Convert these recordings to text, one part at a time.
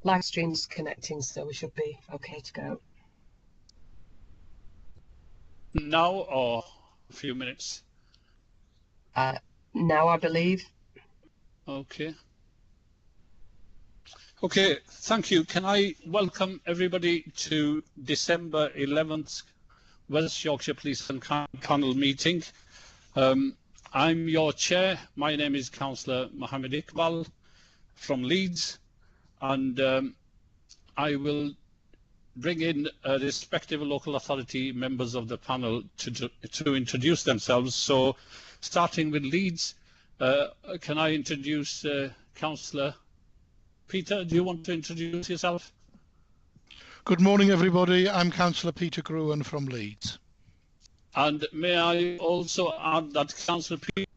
live stream's connecting, so we should be okay to go. Now or a few minutes? Now, I believe. Okay. Okay, thank you. Can I welcome everybody to December 11th West Yorkshire Police and Crime Panel meeting. I'm your chair. My name is Councillor Mohammed Iqbal from Leeds, and I will bring in the respective local authority members of the panel to introduce themselves. So, starting with Leeds, can I introduce Councillor Peter? Do you want to introduce yourself? Good morning, everybody. I'm Councillor Peter Gruen from Leeds. And may I also add that Councillor Peter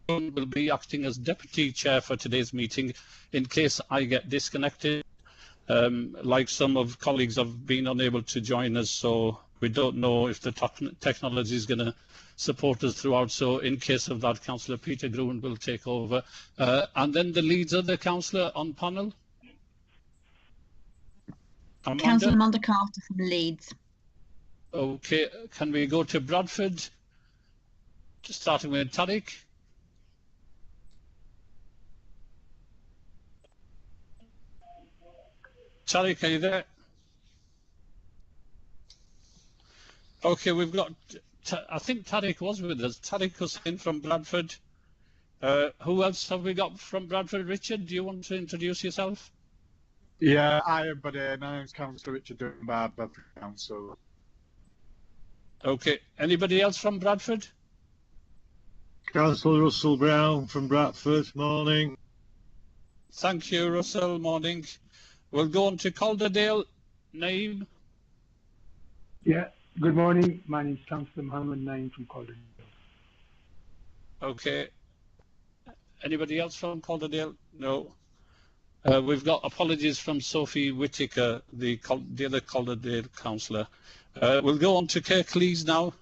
will be acting as Deputy Chair for today's meeting in case I get disconnected. Like some of colleagues have been unable to join us, so we don't know if the technology is going to support us throughout. So in case of that, Councillor Peter Gruen will take over. And then the Leeds other councillor on panel. Councillor Amanda Carter from Leeds. Okay, can we go to Bradford? Starting with Tariq. Tariq, are you there? Okay, we've got, I think Tariq was with us. Tariq Hussain from Bradford. Who else have we got from Bradford? Richard, do you want to introduce yourself? Yeah, I am, but my name's Councillor Richard Dunbar, Bradford Council. Okay, anybody else from Bradford? Councillor Russell Brown from Bradford, morning. Thank you, Russell, morning. We'll go on to Calderdale. Naeem? Yeah, good morning. My name is Councillor Mohammed Naeem from Calderdale. Okay. Anybody else from Calderdale? No. We've got apologies from Sophie Whittaker, the other Calderdale councillor. We'll go on to Kirklees now.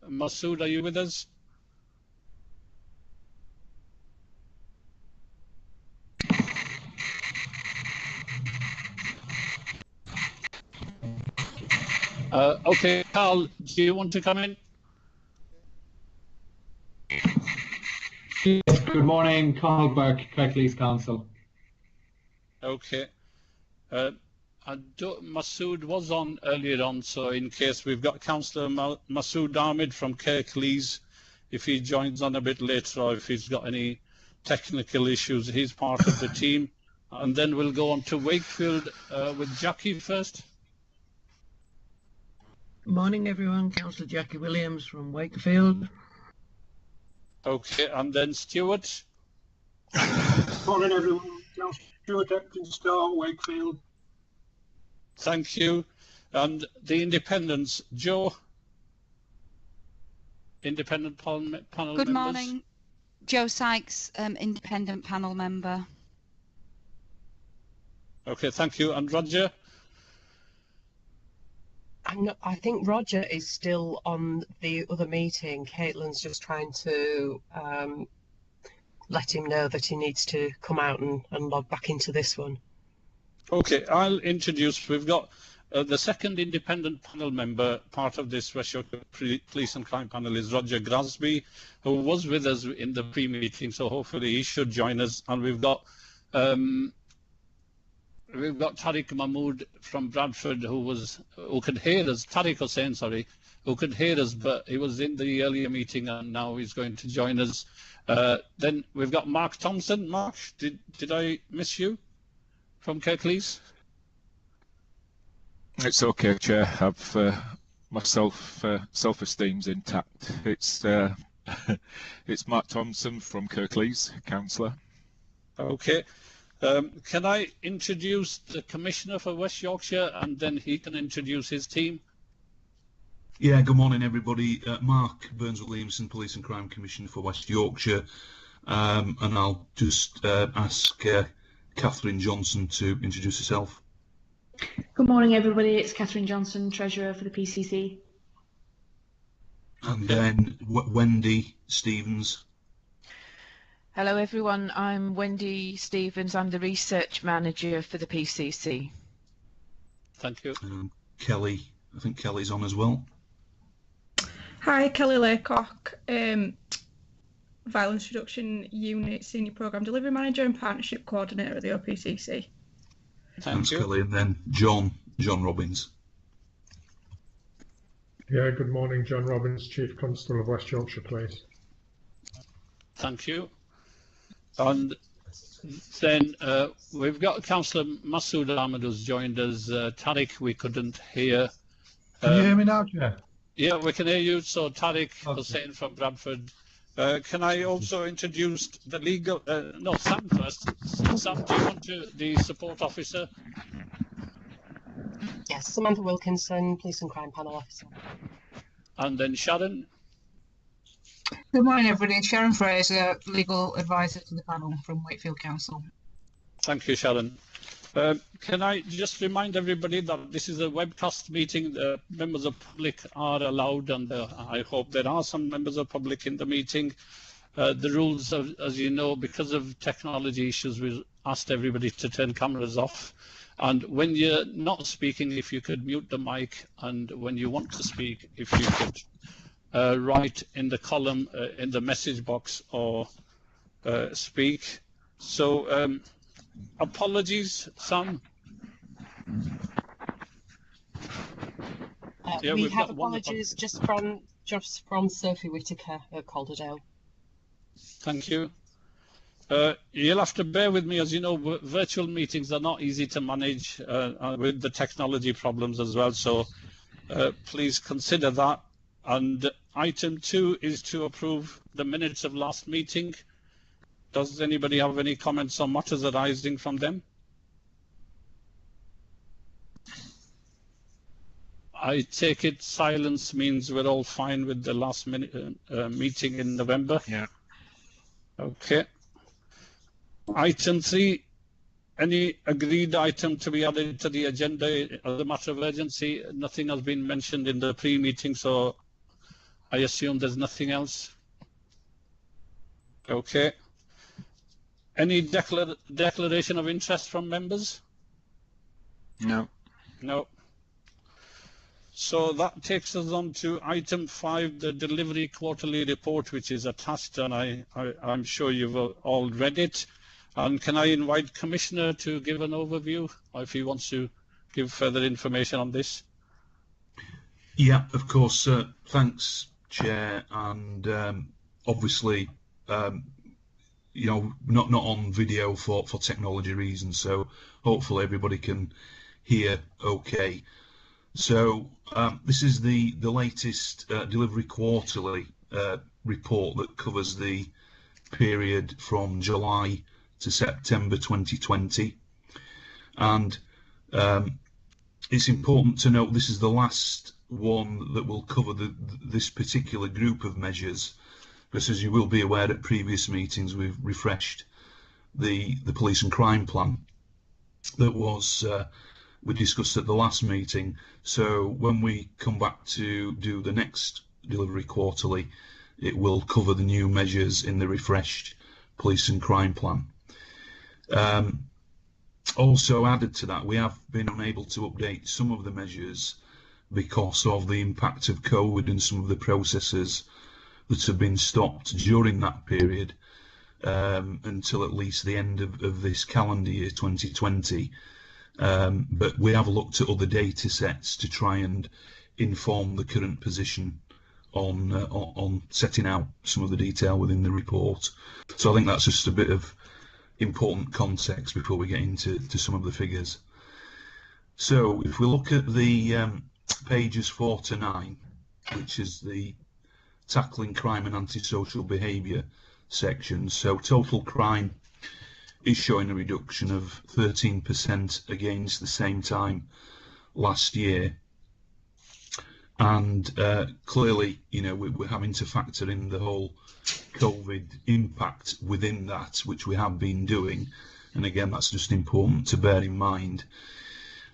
Masood, are you with us? Okay, Carl, do you want to come in? Yes, good morning, Carl Burke, Kirklees Council. Okay. Masood was on earlier on, so in case we've got Councillor Masood Ahmed from Kirklees, if he joins on a bit later or if he's got any technical issues, he's part of the team. And then we'll go on to Wakefield with Jackie first. Morning, everyone. Councillor Jackie Williams from Wakefield. Okay, and then Stuart. Morning, everyone. Councillor Stuart Epton-Starr, Wakefield. Thank you. And the independents, Joe. Independent panel members. Good morning, Joe Sykes, independent panel member. Okay, thank you. And Roger. I think Roger is still on the other meeting. Caitlin's just trying to let him know that he needs to come out and log back into this one. Okay, I'll introduce. We've got the second independent panel member, part of this West Yorkshire Police and Crime Panel, is Roger Grasby, who was with us in the pre-meeting, so hopefully he should join us. And we've got Tariq Mahmood from Bradford, who could hear us. Tariq Hussain, sorry, who could hear us, but he was in the earlier meeting and now he's going to join us. Then we've got Mark Thompson. Mark, did I miss you from Kirklees? It's okay, Chair. I've my self-esteem's intact. It's Mark Thompson from Kirklees, councillor. Okay. Can I introduce the Commissioner for West Yorkshire and then he can introduce his team? Yeah, good morning everybody. Mark Burns-Williamson, Police and Crime Commissioner for West Yorkshire. And I'll just ask Catherine Johnson to introduce herself. Good morning everybody, it's Catherine Johnson, Treasurer for the PCC. And then Wendy Stevens. Hello everyone, I'm Wendy Stevens. I'm the Research Manager for the PCC. Thank you. Kelly, I think Kelly's on as well. Hi, Kelly Laycock, Violence Reduction Unit Senior Programme Delivery Manager and Partnership Coordinator at the OPCC. Thanks, Kelly. And then John Robbins. Yeah, good morning, John Robbins, Chief Constable of West Yorkshire Police. Thank you. And then we've got Councillor Masood Ahmed who's joined us. Tariq, we couldn't hear. Can you hear me now, Chair? Yeah, we can hear you. So Tariq Hussain from Bradford. Can I also introduce the legal? No, Sam first. Sam, do you want to the support officer? Yes, Samantha Wilkinson, Police and Crime Panel Officer. And then Sharon. Good morning, everybody. Sharon Fraser, Legal Advisor to the panel from Wakefield Council. Thank you, Sharon. Can I just remind everybody that this is a webcast meeting. The members of public are allowed, and I hope there are some members of public in the meeting. The rules, as you know, because of technology issues, we asked everybody to turn cameras off. And when you're not speaking, if you could mute the mic, and when you want to speak, if you could write in the column in the message box or speak. So apologies, Sam. Yeah, we have apologies just from Sophie Whitaker at Calderdale. Thank you. You'll have to bear with me, as you know, virtual meetings are not easy to manage with the technology problems as well. So please consider that. And item 2 is to approve the minutes of last meeting. Does anybody have any comments on matters arising from them? I take it silence means we're all fine with the last minute meeting in November? Yeah. Okay. Item 3, any agreed item to be added to the agenda as a matter of urgency? Nothing has been mentioned in the pre-meeting, so I assume there's nothing else. Okay. Any declaration of interest from members? No. No. So that takes us on to item 5, the delivery quarterly report, which is attached, and I'm sure you've all read it. And can I invite Commissioner to give an overview, or if he wants to give further information on this? Yeah, of course. Thanks, Chair. And obviously, you know, not on video for technology reasons, so hopefully everybody can hear okay. So this is the latest delivery quarterly report that covers the period from July to September 2020, and it's important to note this is the last one that will cover this particular group of measures, because as you will be aware, at previous meetings we've refreshed the police and crime plan that was we discussed at the last meeting. So when we come back to do the next delivery quarterly, it will cover the new measures in the refreshed police and crime plan. Also added to that, we have been unable to update some of the measures because of the impact of COVID and some of the processes that have been stopped during that period until at least the end of this calendar year 2020. But we have looked at other data sets to try and inform the current position on setting out some of the detail within the report. So I think that's just a bit of important context before we get into some of the figures. So if we look at the pages 4 to 9, which is the tackling crime and antisocial behaviour section, so total crime is showing a reduction of 13% against the same time last year. And clearly, you know, we're having to factor in the whole COVID impact within that, which we have been doing. And again, that's just important to bear in mind.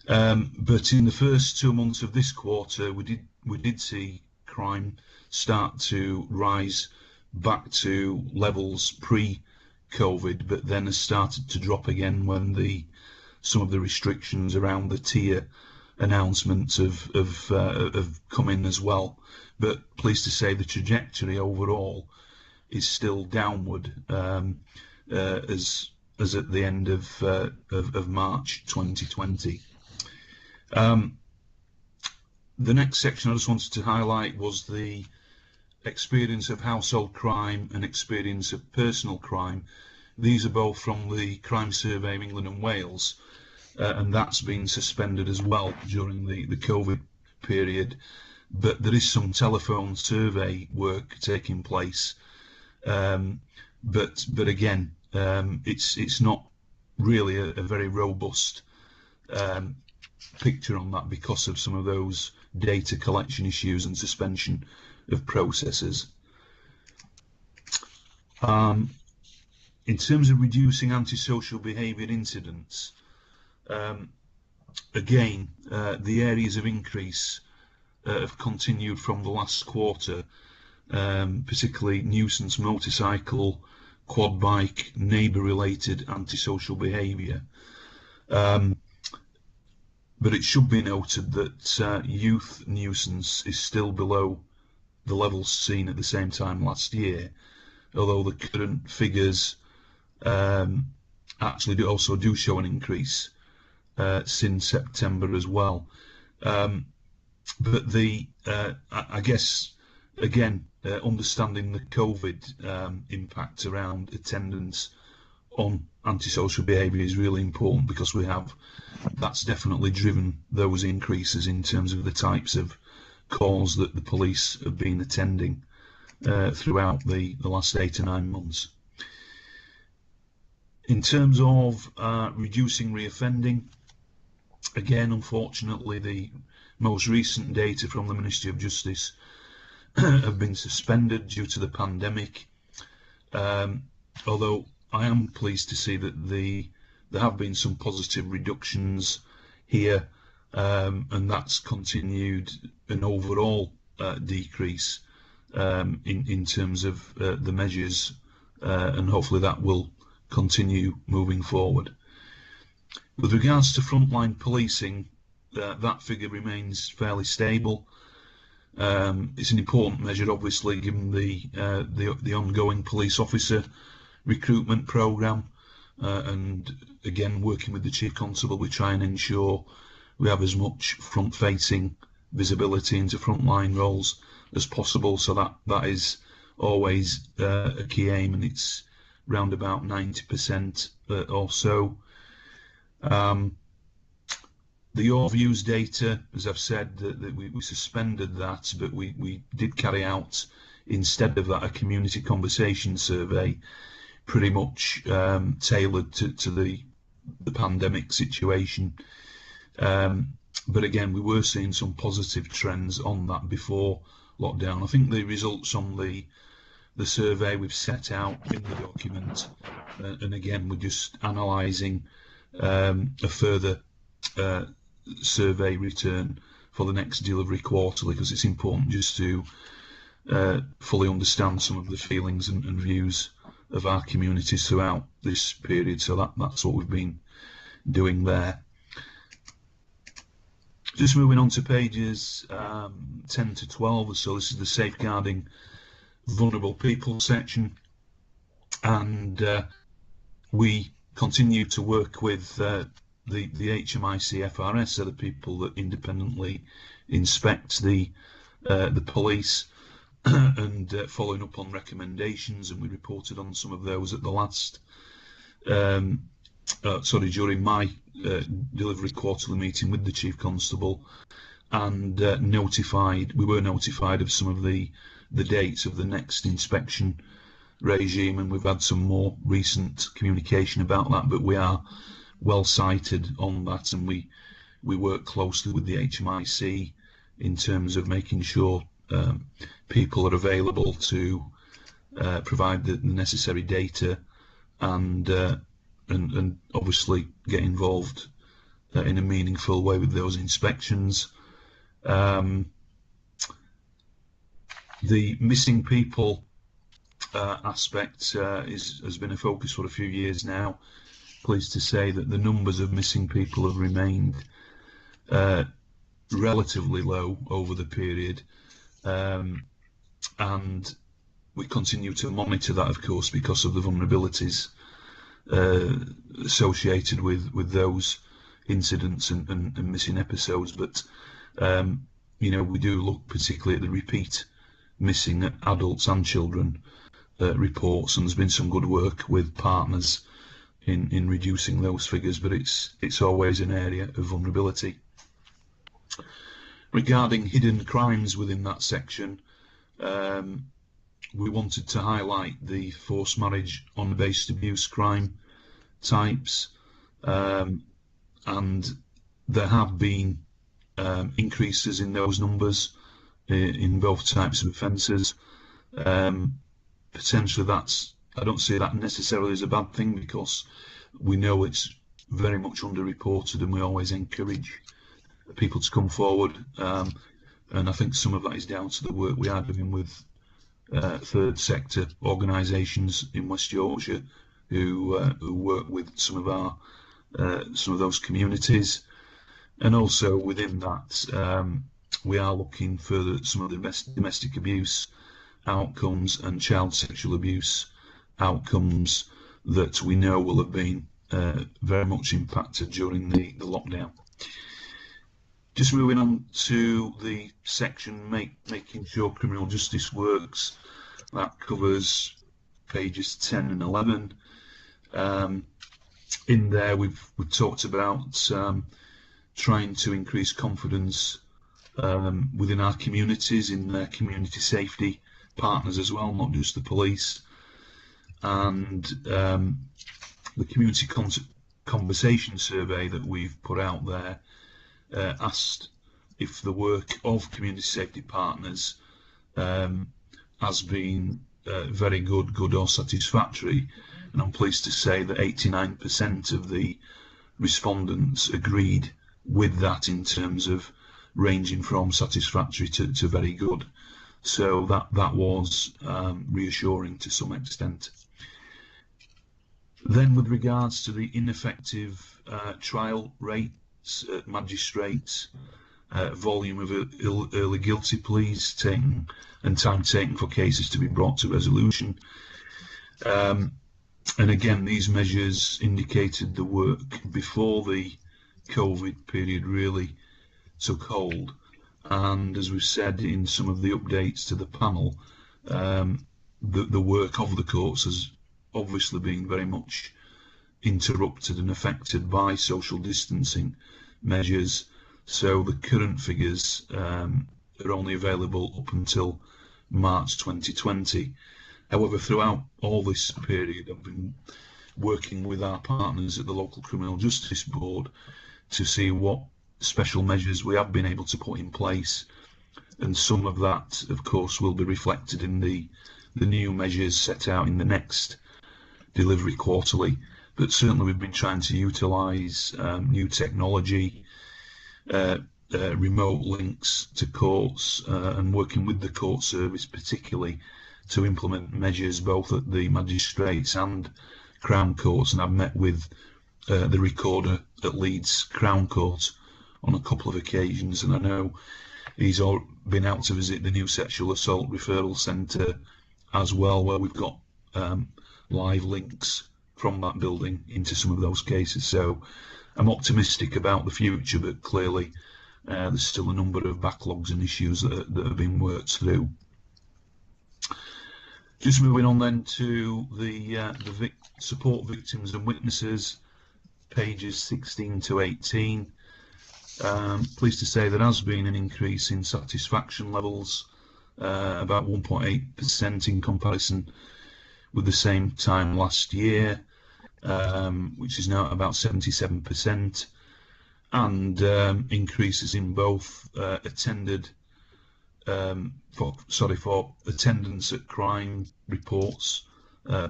But in the first 2 months of this quarter, we did see crime start to rise back to levels COVID, but then has started to drop again when some of the restrictions around the tier announcements have come in as well. But pleased to say the trajectory overall is still downward as at the end of March 2020. The next section I just wanted to highlight was the experience of household crime and experience of personal crime. These are both from the Crime Survey of England and Wales, and that's been suspended as well during the COVID period. But there is some telephone survey work taking place, but again, it's not really a very robust picture on that because of some of those data collection issues and suspension of processes. In terms of reducing antisocial behaviour incidents, again, the areas of increase have continued from the last quarter, particularly nuisance motorcycle, quad bike, neighbour-related antisocial behaviour. But it should be noted that youth nuisance is still below the levels seen at the same time last year, although the current figures actually do show an increase since September as well. But I guess, again, understanding the COVID impact around attendance on antisocial behaviour is really important, because that's definitely driven those increases in terms of the types of calls that the police have been attending throughout the last 8 to 9 months. In terms of reducing reoffending, again, unfortunately, the most recent data from the Ministry of Justice have been suspended due to the pandemic, although I am pleased to see that there have been some positive reductions here, and that's continued an overall decrease in terms of the measures, and hopefully that will continue moving forward. With regards to frontline policing, that figure remains fairly stable. It's an important measure, obviously, given the ongoing police officer recruitment programme, and again, working with the Chief Constable, we try and ensure we have as much front-facing visibility into frontline roles as possible, so that is always a key aim, and it's round about 90% or so. The Your Views data, as I've said, that we suspended that, but we did carry out, instead of that, a community conversation survey, pretty much tailored to the pandemic situation. But again, we were seeing some positive trends on that before lockdown. I think the results on the survey we've set out in the document, and again, we're just analysing a further survey return for the next delivery quarterly, because it's important just to fully understand some of the feelings and views of our communities throughout this period. So that's what we've been doing there. Just moving on to pages 10 to 12, so this is the safeguarding vulnerable people section, and we continue to work with the HMIC FRS, so the people that independently inspect the police, and following up on recommendations, and we reported on some of those at the last during my delivery quarterly meeting with the Chief Constable, and we were notified of some of the dates of the next inspection regime, and we've had some more recent communication about that, but we are well sighted on that, and we work closely with the HMIC in terms of making sure people are available to provide the necessary data, and obviously get involved in a meaningful way with those inspections. The missing people aspect has been a focus for a few years now. Pleased to say that the numbers of missing people have remained relatively low over the period, and we continue to monitor that, of course, because of the vulnerabilities associated with those incidents and missing episodes. But you know, we do look particularly at the repeat missing adults and children reports, and there's been some good work with partners in reducing those figures, but it's always an area of vulnerability. Regarding hidden crimes within that section, we wanted to highlight the forced marriage on based abuse crime types, and there have been increases in those numbers in both types of offences. Potentially I don't see that necessarily as a bad thing, because we know it's very much underreported, and we always encourage people to come forward, and I think some of that is down to the work we are doing with third sector organisations in West Yorkshire who work with some of those communities. And also within that, we are looking further at some of the domestic abuse outcomes and child sexual abuse outcomes that we know will have been very much impacted during the lockdown. Just moving on to the section making sure criminal justice works, that covers pages 10 and 11. In there we've talked about trying to increase confidence within our communities, in their community safety partners as well, not just the police. And the community conversation survey that we've put out there asked if the work of community safety partners has been very good or satisfactory, and I'm pleased to say that 89% of the respondents agreed with that in terms of ranging from satisfactory to very good. So that was reassuring to some extent. Then with regards to the ineffective trial rates at magistrates, volume of early guilty pleas taken and time taken for cases to be brought to resolution. And again, these measures indicated the work before the COVID period really took hold. And as we've said in some of the updates to the panel, the work of the courts has obviously been very much interrupted and affected by social distancing measures. So the current figures are only available up until March 2020. However, throughout all this period, I've been working with our partners at the local Criminal Justice Board to see what special measures we have been able to put in place, and some of that, of course, will be reflected in the new measures set out in the next delivery quarterly. But certainly we've been trying to utilise new technology, remote links to courts, and working with the court service particularly to implement measures both at the magistrates and Crown Courts. And I've met with the recorder at Leeds Crown Court on a couple of occasions, and I know he's all been out to visit the new sexual assault referral centre as well, where we've got live links from that building into some of those cases. So I'm optimistic about the future, but clearly there's still a number of backlogs and issues that have been worked through. Just moving on then to the support victims and witnesses, pages 16 to 18. Pleased to say there has been an increase in satisfaction levels, about 1.8% in comparison with the same time last year, which is now about 77%, and increases in both for attendance at crime reports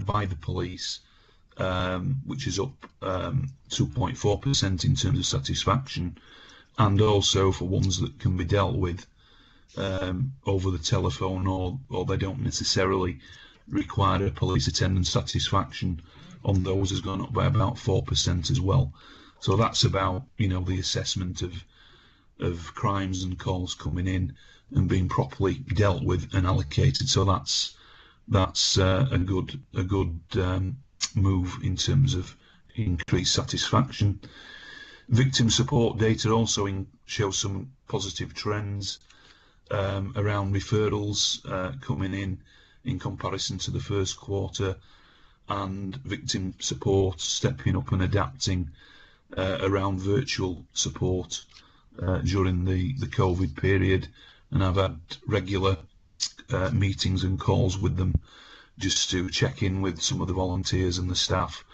by the police, which is up 2.4% in terms of satisfaction, and also for ones that can be dealt with over the telephone, or they don't necessarily required police attendance satisfaction on those has gone up by about 4% as well. So that's about, you know, the assessment of crimes and calls coming in and being properly dealt with and allocated. So that's a good move in terms of increased satisfaction. Victim support data also shows some positive trends around referrals coming in comparison to the first quarter, and victim support stepping up and adapting around virtual support during the COVID period. And I've had regular meetings and calls with them just to check in with some of the volunteers and the staff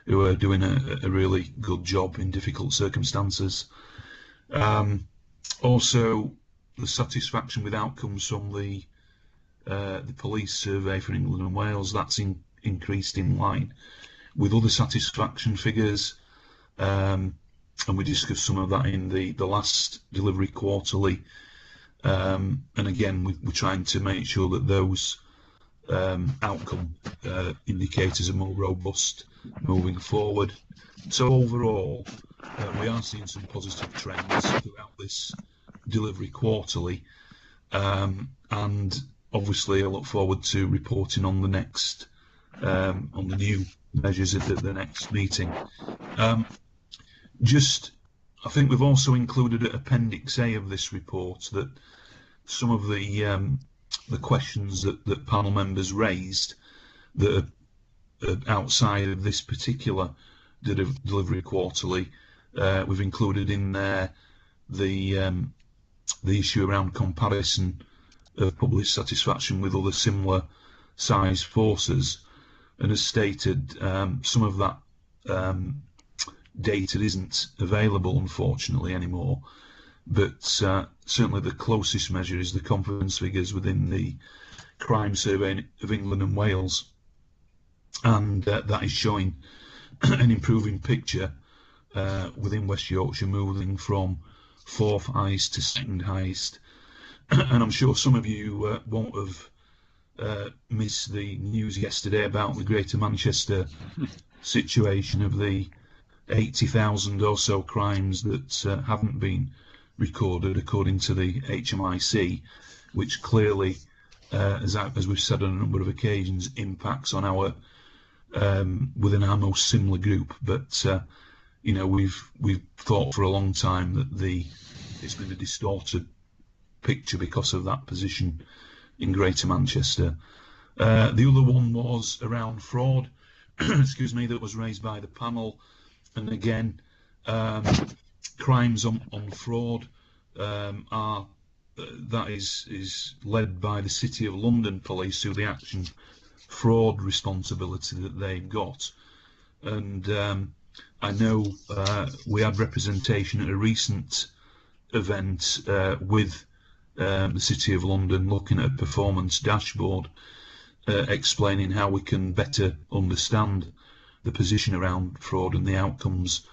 who are doing a really good job in difficult circumstances. Also, the satisfaction with outcomes from the police survey for England and Wales, that's increased in line with other satisfaction figures, and we discussed some of that in the last delivery quarterly. And again, we're trying to make sure that those outcome indicators are more robust moving forward. So overall, we are seeing some positive trends throughout this delivery quarterly, and obviously I look forward to reporting on the next on the new measures at the next meeting. I think we've also included at Appendix A of this report that some of the questions that panel members raised that are outside of this particular delivery quarterly, we've included in there the issue around comparison of public satisfaction with other similar size forces, and as stated, some of that data isn't available unfortunately anymore, but certainly the closest measure is the confidence figures within the crime survey of England and Wales, and that is showing an improving picture within West Yorkshire, moving from 4th highest to 2nd highest. And I'm sure some of you won't have missed the news yesterday about the Greater Manchester situation of the 80,000 or so crimes that haven't been recorded according to the HMIC, which clearly, as we've said on a number of occasions, impacts on our within our most similar group. But you know, we've thought for a long time that it's been a distorted picture because of that position in Greater Manchester. The other one was around fraud, excuse me, that was raised by the panel, and again, crimes on fraud are that is led by the City of London Police through the action fraud responsibility that they've got. And I know we had representation at a recent event with the City of London looking at a performance dashboard, explaining how we can better understand the position around fraud and the outcomes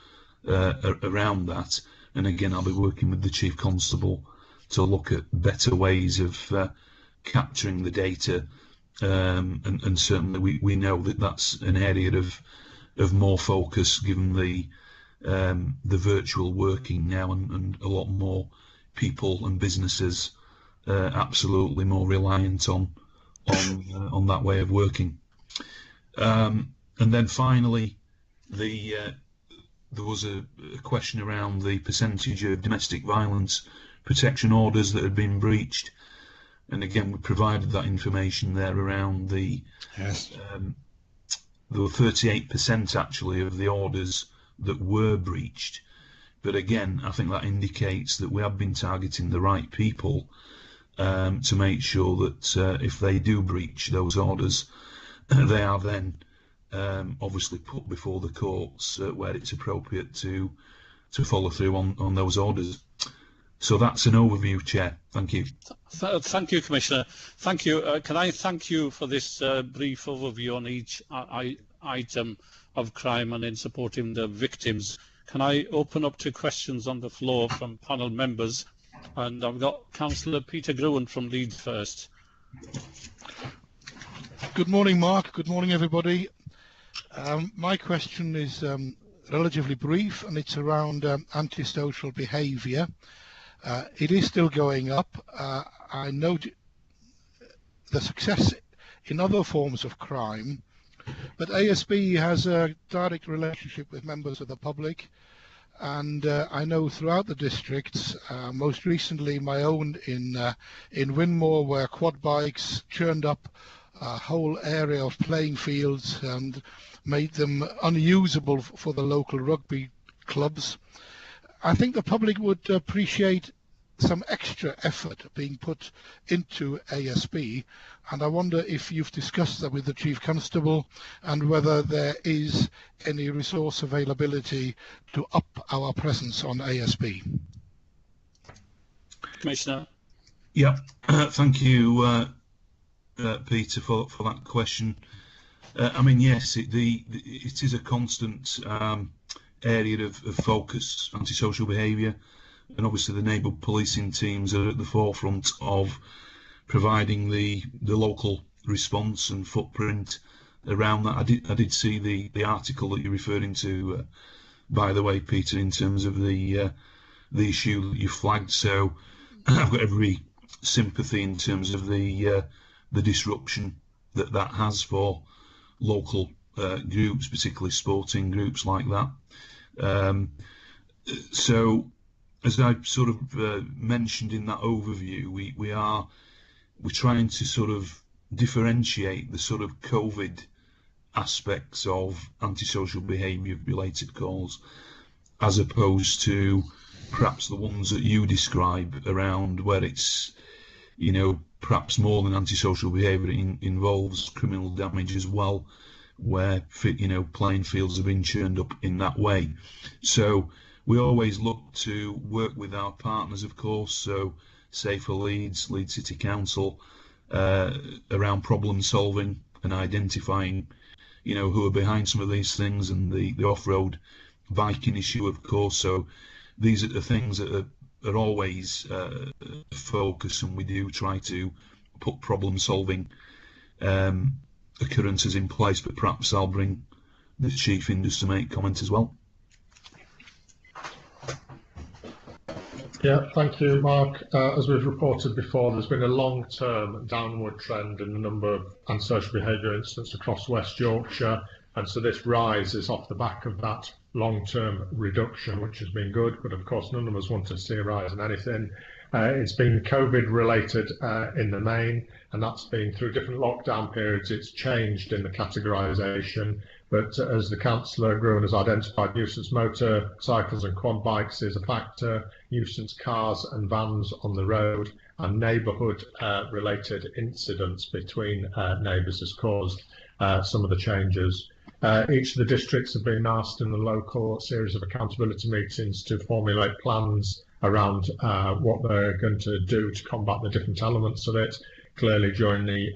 around that. And again, I'll be working with the Chief Constable to look at better ways of capturing the data, and certainly we know that that's an area of more focus given the virtual working now, and a lot more people and businesses absolutely more reliant on that way of working. And then finally, there was a question around the percentage of domestic violence protection orders that had been breached, and again we provided that information there around the there were 38% actually of the orders that were breached. But again, I think that indicates that we have been targeting the right people to make sure that if they do breach those orders, they are then obviously put before the courts where it's appropriate to follow through on those orders. So that's an overview, Chair. Thank you. Thank you, Commissioner. Thank you. Can I thank you for this brief overview on each item of crime and in supporting the victims. Can I open up to questions on the floor from panel members? And I've got Councillor Peter Gruen from Leeds first. Good morning, Mark. Good morning, everybody. My question is relatively brief, and it's around antisocial behaviour. It is still going up. I note the success in other forms of crime, but ASB has a direct relationship with members of the public, and I know throughout the districts, most recently my own in Winmore, where quad bikes churned up a whole area of playing fields and made them unusable for the local rugby clubs. I think the public would appreciate some extra effort being put into ASB, and I wonder if you've discussed that with the Chief Constable and whether there is any resource availability to up our presence on ASB. Commissioner. Yeah, thank you, Peter, for that question. I mean, yes, it is a constant area of focus, antisocial behaviour, and obviously the neighbourhood policing teams are at the forefront of providing the local response and footprint around that. I did see the article that you're referring to, by the way, Peter, in terms of the issue that you flagged. So I've got every sympathy in terms of the disruption that has for local groups, particularly sporting groups like that. So, as I sort of mentioned in that overview, we're trying to sort of differentiate the sort of COVID aspects of antisocial behaviour related calls, as opposed to perhaps the ones that you describe around where it's, you know, perhaps more than antisocial behaviour, involves criminal damage as well, where, you know, playing fields have been churned up in that way. So we always look to work with our partners, of course, so Safer Leeds, Leeds City Council, around problem solving and identifying, you know, who are behind some of these things, and the off-road biking issue, of course. So these are the things that are always a focus, and we do try to put problem solving occurrences in place, but perhaps I'll bring the Chief in just to make comment as well. Yeah, thank you, Mark. As we've reported before, there's been a long-term downward trend in the number of antisocial behaviour incidents across West Yorkshire, and so this rise is off the back of that long-term reduction, which has been good, but of course none of us want to see a rise in anything. It's been COVID-related in the main, and that's been through different lockdown periods. It's changed in the categorisation, but as the Councillor Gruen has identified, nuisance motorcycles and quad bikes is a factor, nuisance cars and vans on the road, and neighbourhood related incidents between neighbours has caused some of the changes. Each of the districts have been asked in the local series of accountability meetings to formulate plans around what they're going to do to combat the different elements of it. Clearly during the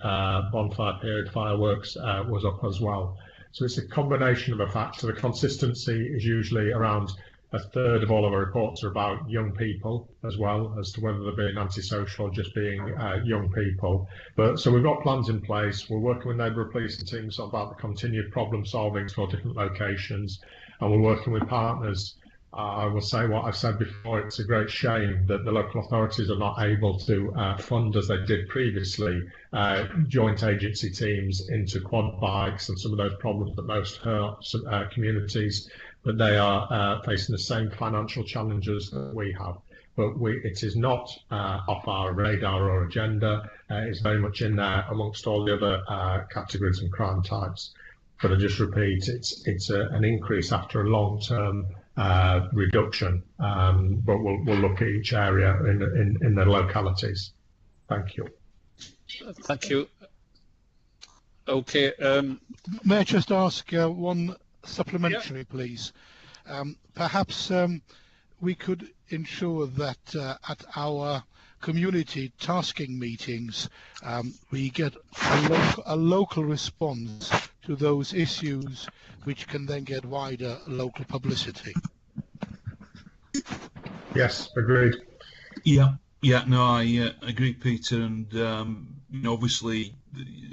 bonfire period, fireworks was up as well. So it's a combination of a factor. The consistency is usually around a third of all of our reports are about young people as well, as to whether they're being antisocial or just being young people. But so we've got plans in place. We're working with neighbourhood policing teams about the continued problem solving for different locations, and we're working with partners. I will say what I've said before, it's a great shame that the local authorities are not able to fund, as they did previously, joint agency teams into quad bikes and some of those problems that most hurt communities, but they are facing the same financial challenges that we have. But it is not off our radar or agenda. It's very much in there amongst all the other categories and crime types. But I just repeat, it's an increase after a long-term reduction, but we'll look at each area in the localities. Thank you. Thank you. Okay. May I just ask one supplementary, please? Perhaps we could ensure that at our community tasking meetings we get a local response to those issues, which can then get wider local publicity. Yes, agreed. Yeah, no, I agree, Peter, and you know, obviously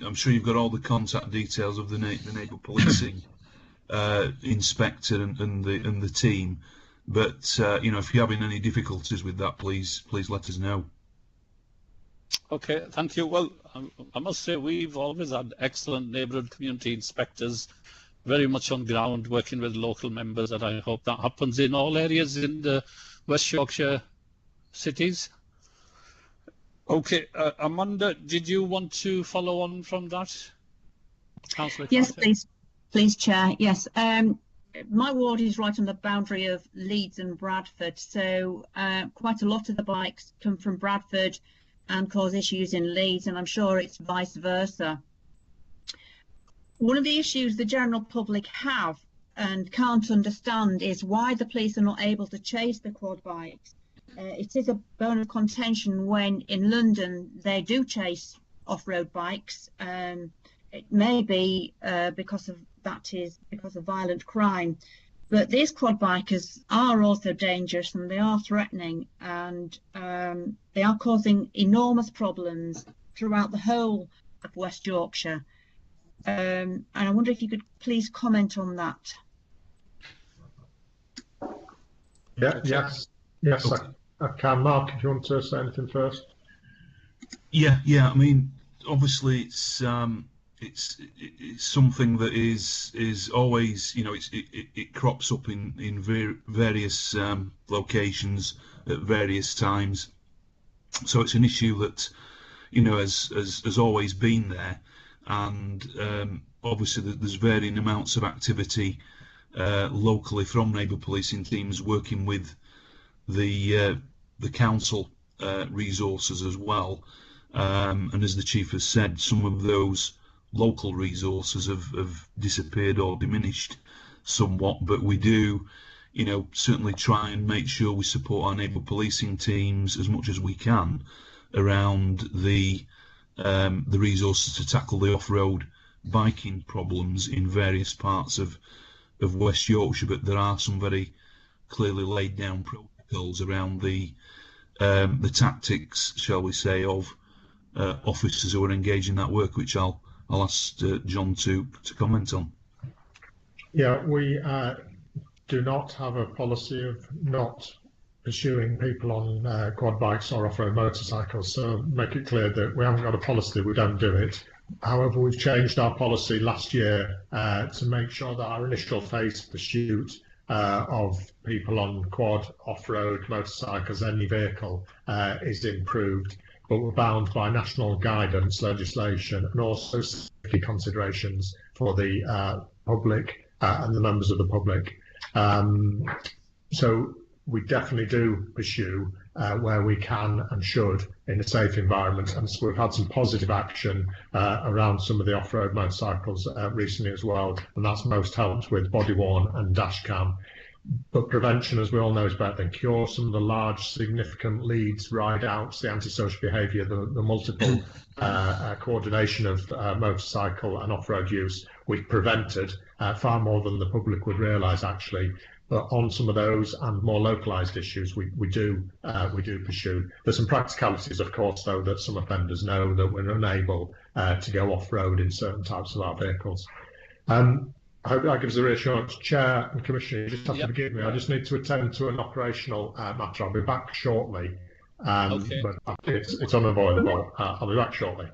I'm sure you've got all the contact details of the neighbour policing inspector and the team. But you know, if you're having any difficulties with that, please let us know. Okay, thank you. Well, I must say we've always had excellent neighbourhood community inspectors, very much on ground, working with local members, and I hope that happens in all areas in the West Yorkshire cities. Okay, Amanda, did you want to follow on from that? Councillor Yes, Carter? please, Chair. Yes, my ward is right on the boundary of Leeds and Bradford, so quite a lot of the bikes come from Bradford and cause issues in Leeds, and I'm sure it's vice versa. One of the issues the general public have and can't understand is why the police are not able to chase the quad bikes. It is a bone of contention when in London they do chase off-road bikes. It may be because of violent crime, but these quad bikers are also dangerous and they are threatening, and they are causing enormous problems throughout the whole of West Yorkshire. And I wonder if you could please comment on that. Yeah, yes, I can. Mark, if you want to say anything first. Yeah. I mean, obviously, it's something that is always, you know, it crops up in various locations at various times. So it's an issue that, you know, has always been there, and obviously there's varying amounts of activity locally from neighbour policing teams working with the council resources as well, and as the chief has said, some of those local resources have disappeared or diminished somewhat, but we do, you know, certainly try and make sure we support our neighbour policing teams as much as we can around the resources to tackle the off-road biking problems in various parts of West Yorkshire. But there are some very clearly laid down protocols around the tactics, shall we say, of officers who are engaged in that work, which I'll ask John to comment on. Yeah, we do not have a policy of not pursuing people on quad bikes or off-road motorcycles, so make it clear that we haven't got a policy, we don't do it. However, we've changed our policy last year to make sure that our initial phase pursuit of people on quad, off-road motorcycles, any vehicle, is improved, but we're bound by national guidance legislation and also safety considerations for the public and the members of the public. So we definitely do pursue where we can and should in a safe environment, and so we've had some positive action around some of the off-road motorcycles recently as well, and that's most helped with body worn and dash cam. But prevention, as we all know, is better than cure. Some of the large significant leads, ride-outs, the antisocial behaviour, the multiple coordination of motorcycle and off-road use, we've prevented far more than the public would realise actually. But on some of those and more localised issues, we do pursue. There's some practicalities, of course, though, that some offenders know that we're unable to go off-road in certain types of our vehicles. I hope that gives the reassurance. Chair and Commissioner, you just have to forgive me. I just need to attend to an operational matter. I'll be back shortly, Okay. but it's unavoidable. I'll be back shortly.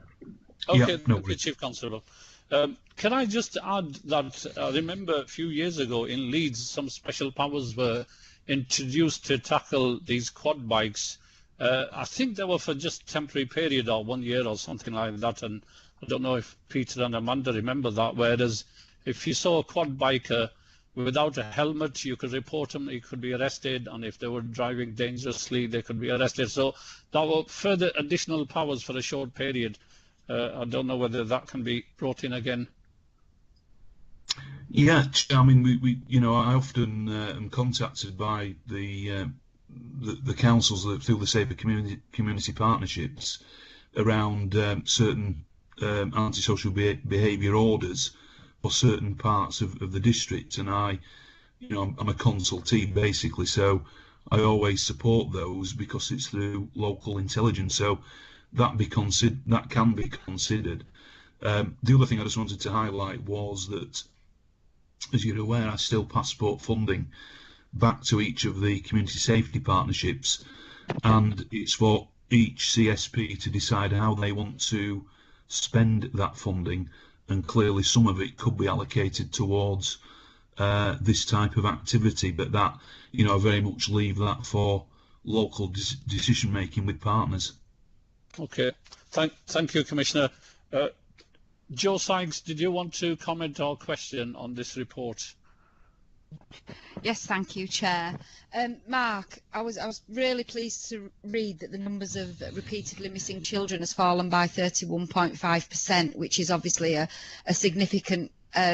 Okay, Chief Constable. Can I just add that I remember a few years ago in Leeds, some special powers were introduced to tackle these quad bikes. I think they were for just temporary period or 1 year or something like that. And I don't know if Peter and Amanda remember that, whereas if you saw a quad biker without a helmet, you could report them, he could be arrested, and if they were driving dangerously, they could be arrested. So there were further additional powers for a short period. I don't know whether that can be brought in again. Yeah, I mean, we you know, I often am contacted by the councils that through the safer community partnerships around certain antisocial behaviour orders for certain parts of the district, and I'm a consultee basically, so I always support those because it's through local intelligence. So that can be considered. The other thing I just wanted to highlight was that, as you're aware, I still passport funding back to each of the community safety partnerships, and it's for each CSP to decide how they want to spend that funding, and clearly some of it could be allocated towards this type of activity, but that, you know, I very much leave that for local decision making with partners. Okay, thank you, Commissioner. Joe Sykes, did you want to comment or question on this report? Yes, thank you, Chair. Mark, I was really pleased to read that the numbers of repeatedly missing children has fallen by 31.5%, which is obviously a significant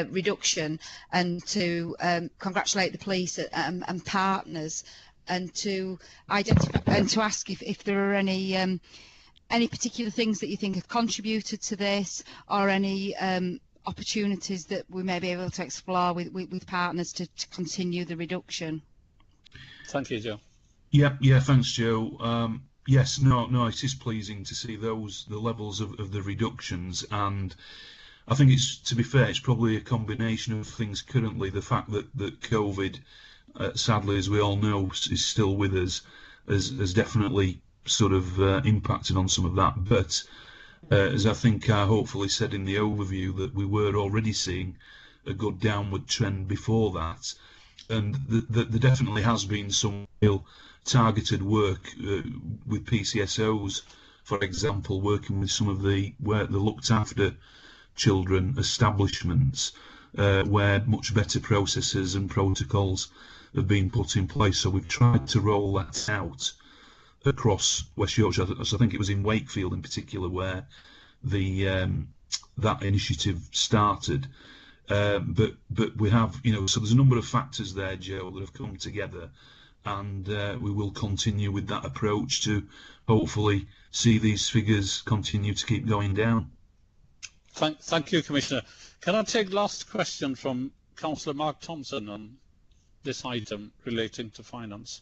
reduction, and to congratulate the police and partners, and to identify and to ask if there are any particular things that you think have contributed to this, or any opportunities that we may be able to explore with partners to continue the reduction. Thank you, Joe. Yeah, thanks, Joe. Yes, no, it is pleasing to see the levels of the reductions, and I think it's, to be fair, it's probably a combination of things currently. The fact that COVID, sadly, as we all know, is still with us, has definitely sort of impacted on some of that. But as I think I hopefully said in the overview, that we were already seeing a good downward trend before that, and there definitely has been some real targeted work with PCSOs, for example, working with some of the looked after children establishments, where much better processes and protocols have been put in place. So we've tried to roll that out across West Yorkshire. So I think it was in Wakefield in particular where that initiative started. But we have, you know, so there's a number of factors there, Joe, that have come together, and we will continue with that approach to hopefully see these figures continue to keep going down. Thank you, Commissioner. Can I take last question from Councillor Mark Thompson on this item relating to finance?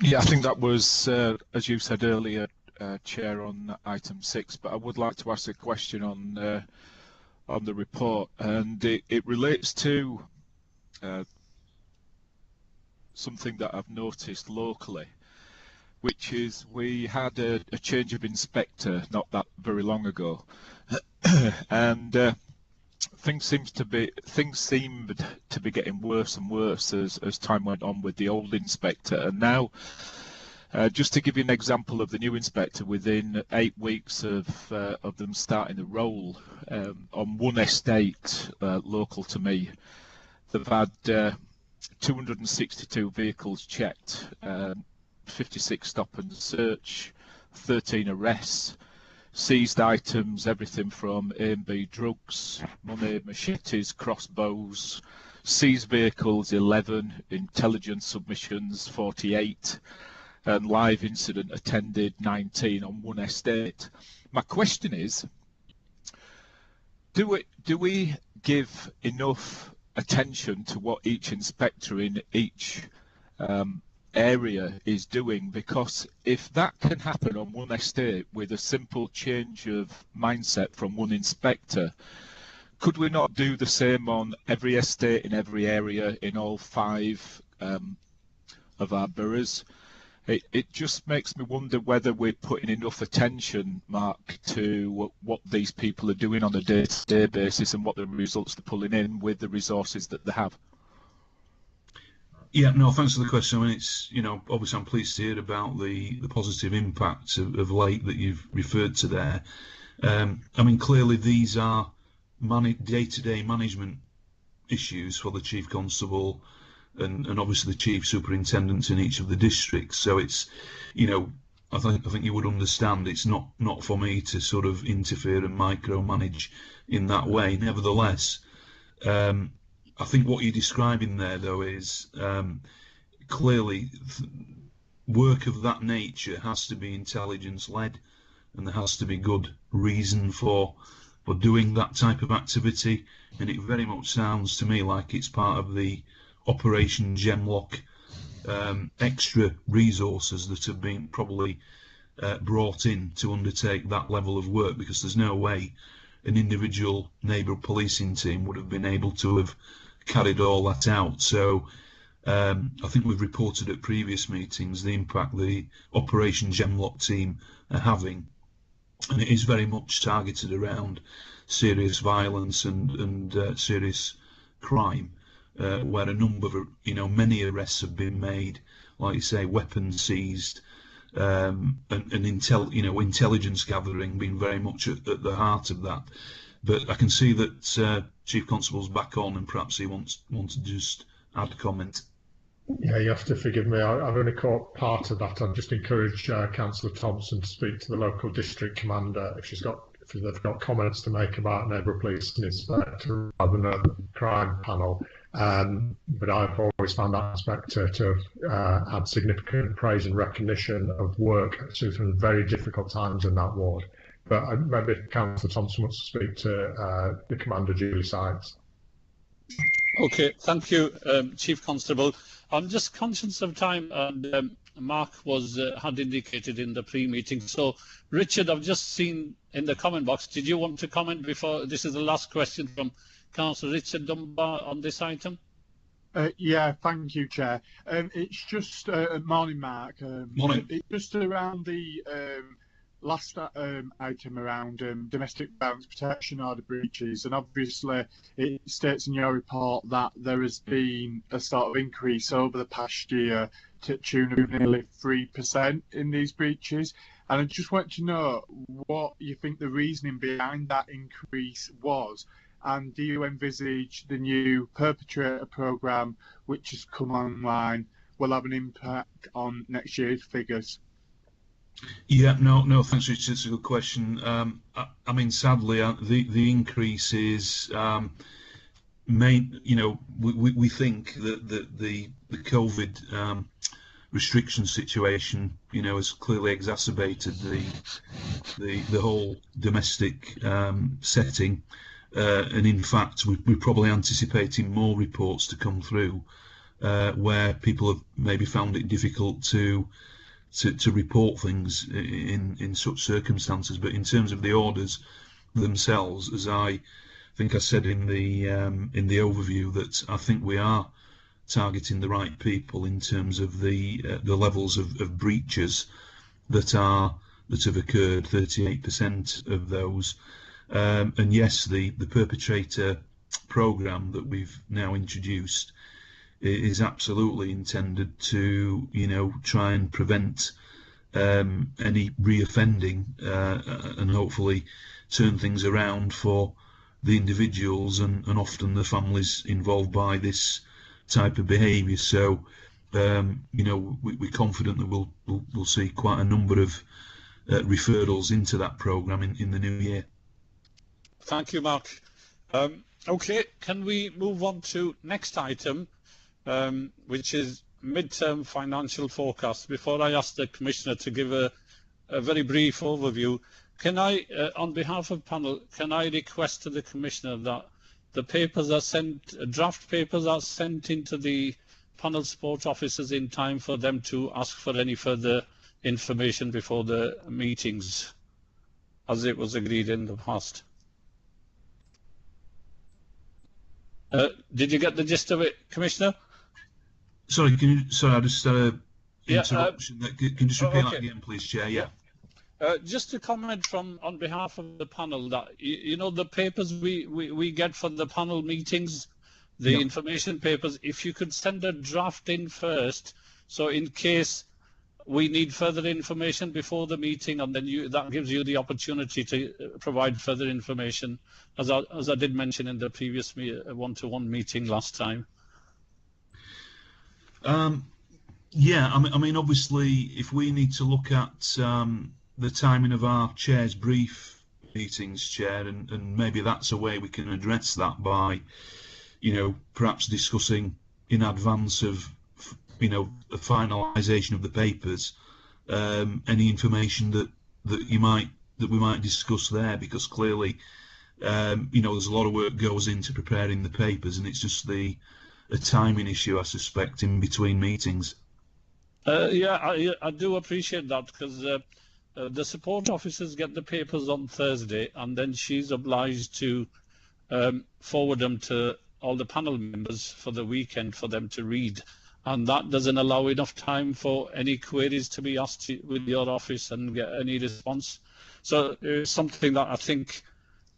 Yeah, I think that was, as you said earlier, Chair, on item 6, but I would like to ask a question on the report, and it relates to something that I've noticed locally, which is we had a change of inspector not that very long ago, and things seemed to be getting worse and worse as time went on with the old inspector. And now, just to give you an example of the new inspector, within 8 weeks of them starting the role, on one estate local to me, they've had 262 vehicles checked, 56 stop and search, 13 arrests, seized items, everything from A and B drugs, money, machetes, crossbows, seized vehicles 11, intelligence submissions 48, and live incident attended 19 on one estate. My question is, do we give enough attention to what each inspector in each area is doing? Because if that can happen on one estate with a simple change of mindset from one inspector, could we not do the same on every estate in every area in all 5 of our boroughs? It just makes me wonder whether we're putting enough attention, Mark, to what these people are doing on a day-to-day basis and what the results they're pulling in with the resources that they have. Yeah, no, thanks for the question. I mean, it's, you know, obviously I'm pleased to hear about the positive impacts of late that you've referred to there. I mean, clearly these are day-to-day management issues for the Chief Constable and obviously the Chief Superintendents in each of the districts. So it's, you know, I think you would understand it's not for me to sort of interfere and micromanage in that way. Nevertheless, I think what you're describing there, though, is clearly work of that nature has to be intelligence-led, and there has to be good reason for doing that type of activity. And it very much sounds to me like it's part of the Operation Gemlock extra resources that have been probably brought in to undertake that level of work, because there's no way an individual neighbourhood policing team would have been able to have carried all that out. So I think we've reported at previous meetings the impact the Operation Gemlock team are having, and it is very much targeted around serious violence and serious crime, where a number of, many arrests have been made, like you say, weapons seized, and intelligence gathering being very much at the heart of that. But I can see that Chief Constable's back on, and perhaps he wants to just add a comment. Yeah, you have to forgive me. I've only caught part of that. I'd just encourage Councillor Thompson to speak to the local district commander if they've got comments to make about neighbourhood police inspector rather than a crime panel. But I've always found that inspector to have had significant praise and recognition of work through some very difficult times in that ward. But maybe Councillor Thompson wants to speak to the commander, Julie Sykes. Okay, thank you, Chief Constable. I'm just conscious of time, and Mark had indicated in the pre-meeting. So, Richard, I've just seen in the comment box. Did you want to comment before? This is the last question from Councillor Richard Dunbar on this item. Yeah, thank you, Chair. It's just morning, Mark. Morning. It's just around the last item around domestic violence protection order breaches, and obviously it states in your report that there has been a sort of increase over the past year to the tune of nearly 3% in these breaches, and I just want to know what you think the reasoning behind that increase was, and do you envisage the new perpetrator programme, which has come online, will have an impact on next year's figures? Yeah, no, thanks, Richard. It's a good question. I mean, sadly, the increase is main. We think that the COVID restriction situation, has clearly exacerbated the whole domestic setting, and in fact, we're probably anticipating more reports to come through where people have maybe found it difficult to report things in such circumstances. But in terms of the orders themselves, as I think I said in the overview, that I think we are targeting the right people in terms of the levels of breaches that have occurred, 38% of those, and yes, the perpetrator programme that we've now introduced is absolutely intended to, try and prevent any reoffending, and hopefully turn things around for the individuals and often the families involved by this type of behaviour. So, we're confident that we'll see quite a number of referrals into that programme in the new year. Thank you, Mark. Okay, can we move on to next item? Which is mid-term financial forecast. Before I ask the Commissioner to give a very brief overview, can I, on behalf of panel, can I request to the Commissioner that the papers are sent, draft papers are sent into the panel support officers in time for them to ask for any further information before the meetings, as it was agreed in the past? Did you get the gist of it, Commissioner? Sorry, I just had an interruption. Can you just repeat that again, please, Chair? Yeah. Just a comment on behalf of the panel that the papers we get for the panel meetings, the information papers. If you could send a draft in first, so in case we need further information before the meeting, and then that gives you the opportunity to provide further information, as I did mention in the previous one-to-one meeting last time. Yeah, I mean, obviously, if we need to look at the timing of our chair's brief meetings, Chair, and maybe that's a way we can address that by, perhaps discussing in advance of, the finalisation of the papers, any information that we might discuss there, because clearly, there's a lot of work goes into preparing the papers, and it's just a timing issue, I suspect, in between meetings. Yeah, I do appreciate that, because the support officers get the papers on Thursday, and then she's obliged to forward them to all the panel members for the weekend for them to read. And that doesn't allow enough time for any queries to be asked with your office and get any response. So it's something that I think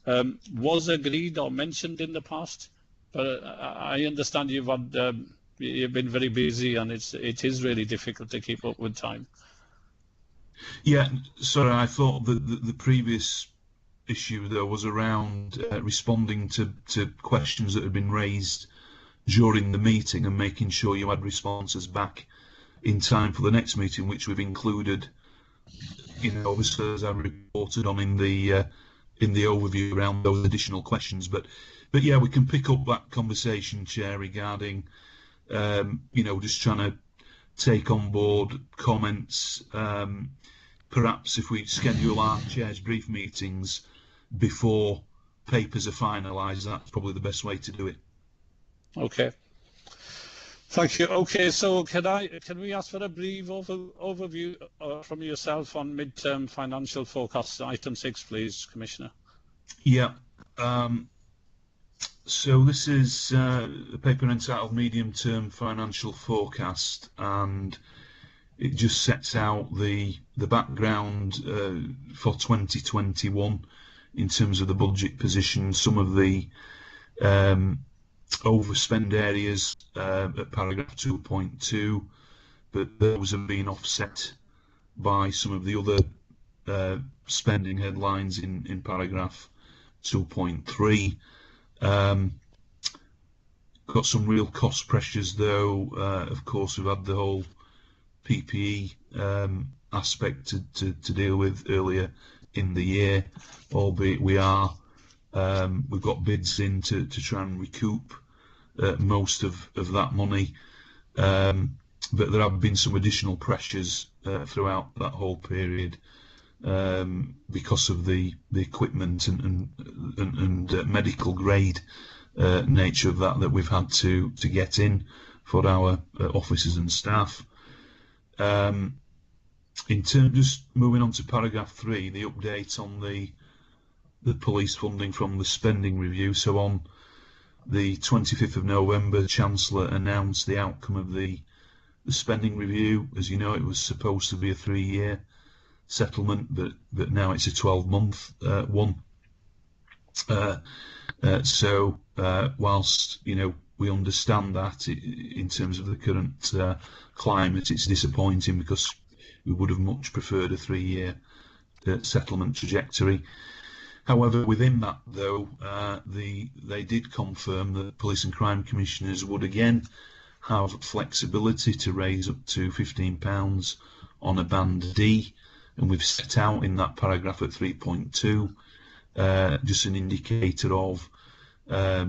was agreed or mentioned in the past, but I understand you've been very busy, and it is really difficult to keep up with time. Yeah, sorry, I thought that the previous issue though was around responding to questions that had been raised during the meeting and making sure you had responses back in time for the next meeting, which we've included, obviously as I reported on in the overview around those additional questions. But yeah, we can pick up that conversation, Chair, regarding just trying to take on board comments. Perhaps if we schedule our Chair's brief meetings before papers are finalised, that's probably the best way to do it. Okay. Thank you. Okay, so can we ask for a brief overview from yourself on mid-term financial forecasts, item 6, please, Commissioner? Yeah. So this is a paper entitled Medium-Term Financial Forecast, and it just sets out the background for 2021 in terms of the budget position, some of the overspend areas at paragraph 2.2, but those have been offset by some of the other spending headlines in paragraph 2.3. Got some real cost pressures though. Of course, we've had the whole PPE aspect to deal with earlier in the year, albeit we've got bids in to try and recoup most of that money, but there have been some additional pressures throughout that whole period because of the equipment and medical grade nature of that we've had to get in for our officers and staff. In terms, just moving on to paragraph 3, the update on the police funding from the spending review. So on the 25th of November, the Chancellor announced the outcome of the spending review. As you know, it was supposed to be a 3-year settlement, but now it's a 12-month one. So whilst we understand that in terms of the current climate, it's disappointing because we would have much preferred a 3-year settlement trajectory. However, within that though, they did confirm that police and crime commissioners would again have flexibility to raise up to £15 on a band D, and we've set out in that paragraph at 3.2 just an indicator of what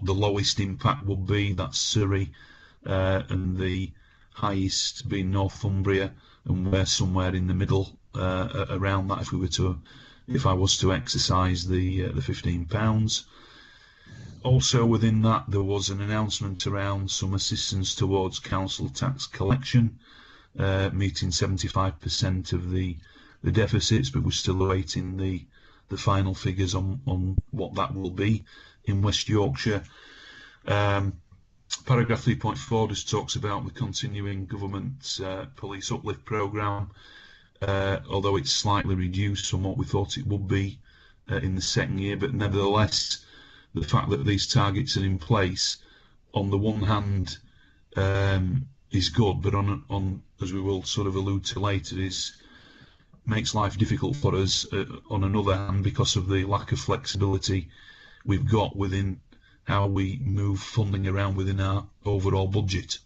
the lowest impact would be. That's Surrey, and the highest being Northumbria, and we're somewhere in the middle around that if I was to exercise the £15. Also within that, there was an announcement around some assistance towards council tax collection, meeting 75% of the deficits, but we're still awaiting the final figures on what that will be in West Yorkshire. Paragraph 3.4 just talks about the continuing government police uplift programme, although it's slightly reduced from what we thought it would be in the second year, but nevertheless the fact that these targets are in place on the one hand is good, but on as we will sort of allude to later, makes life difficult for us on another hand, because of the lack of flexibility we've got within how we move funding around within our overall budget.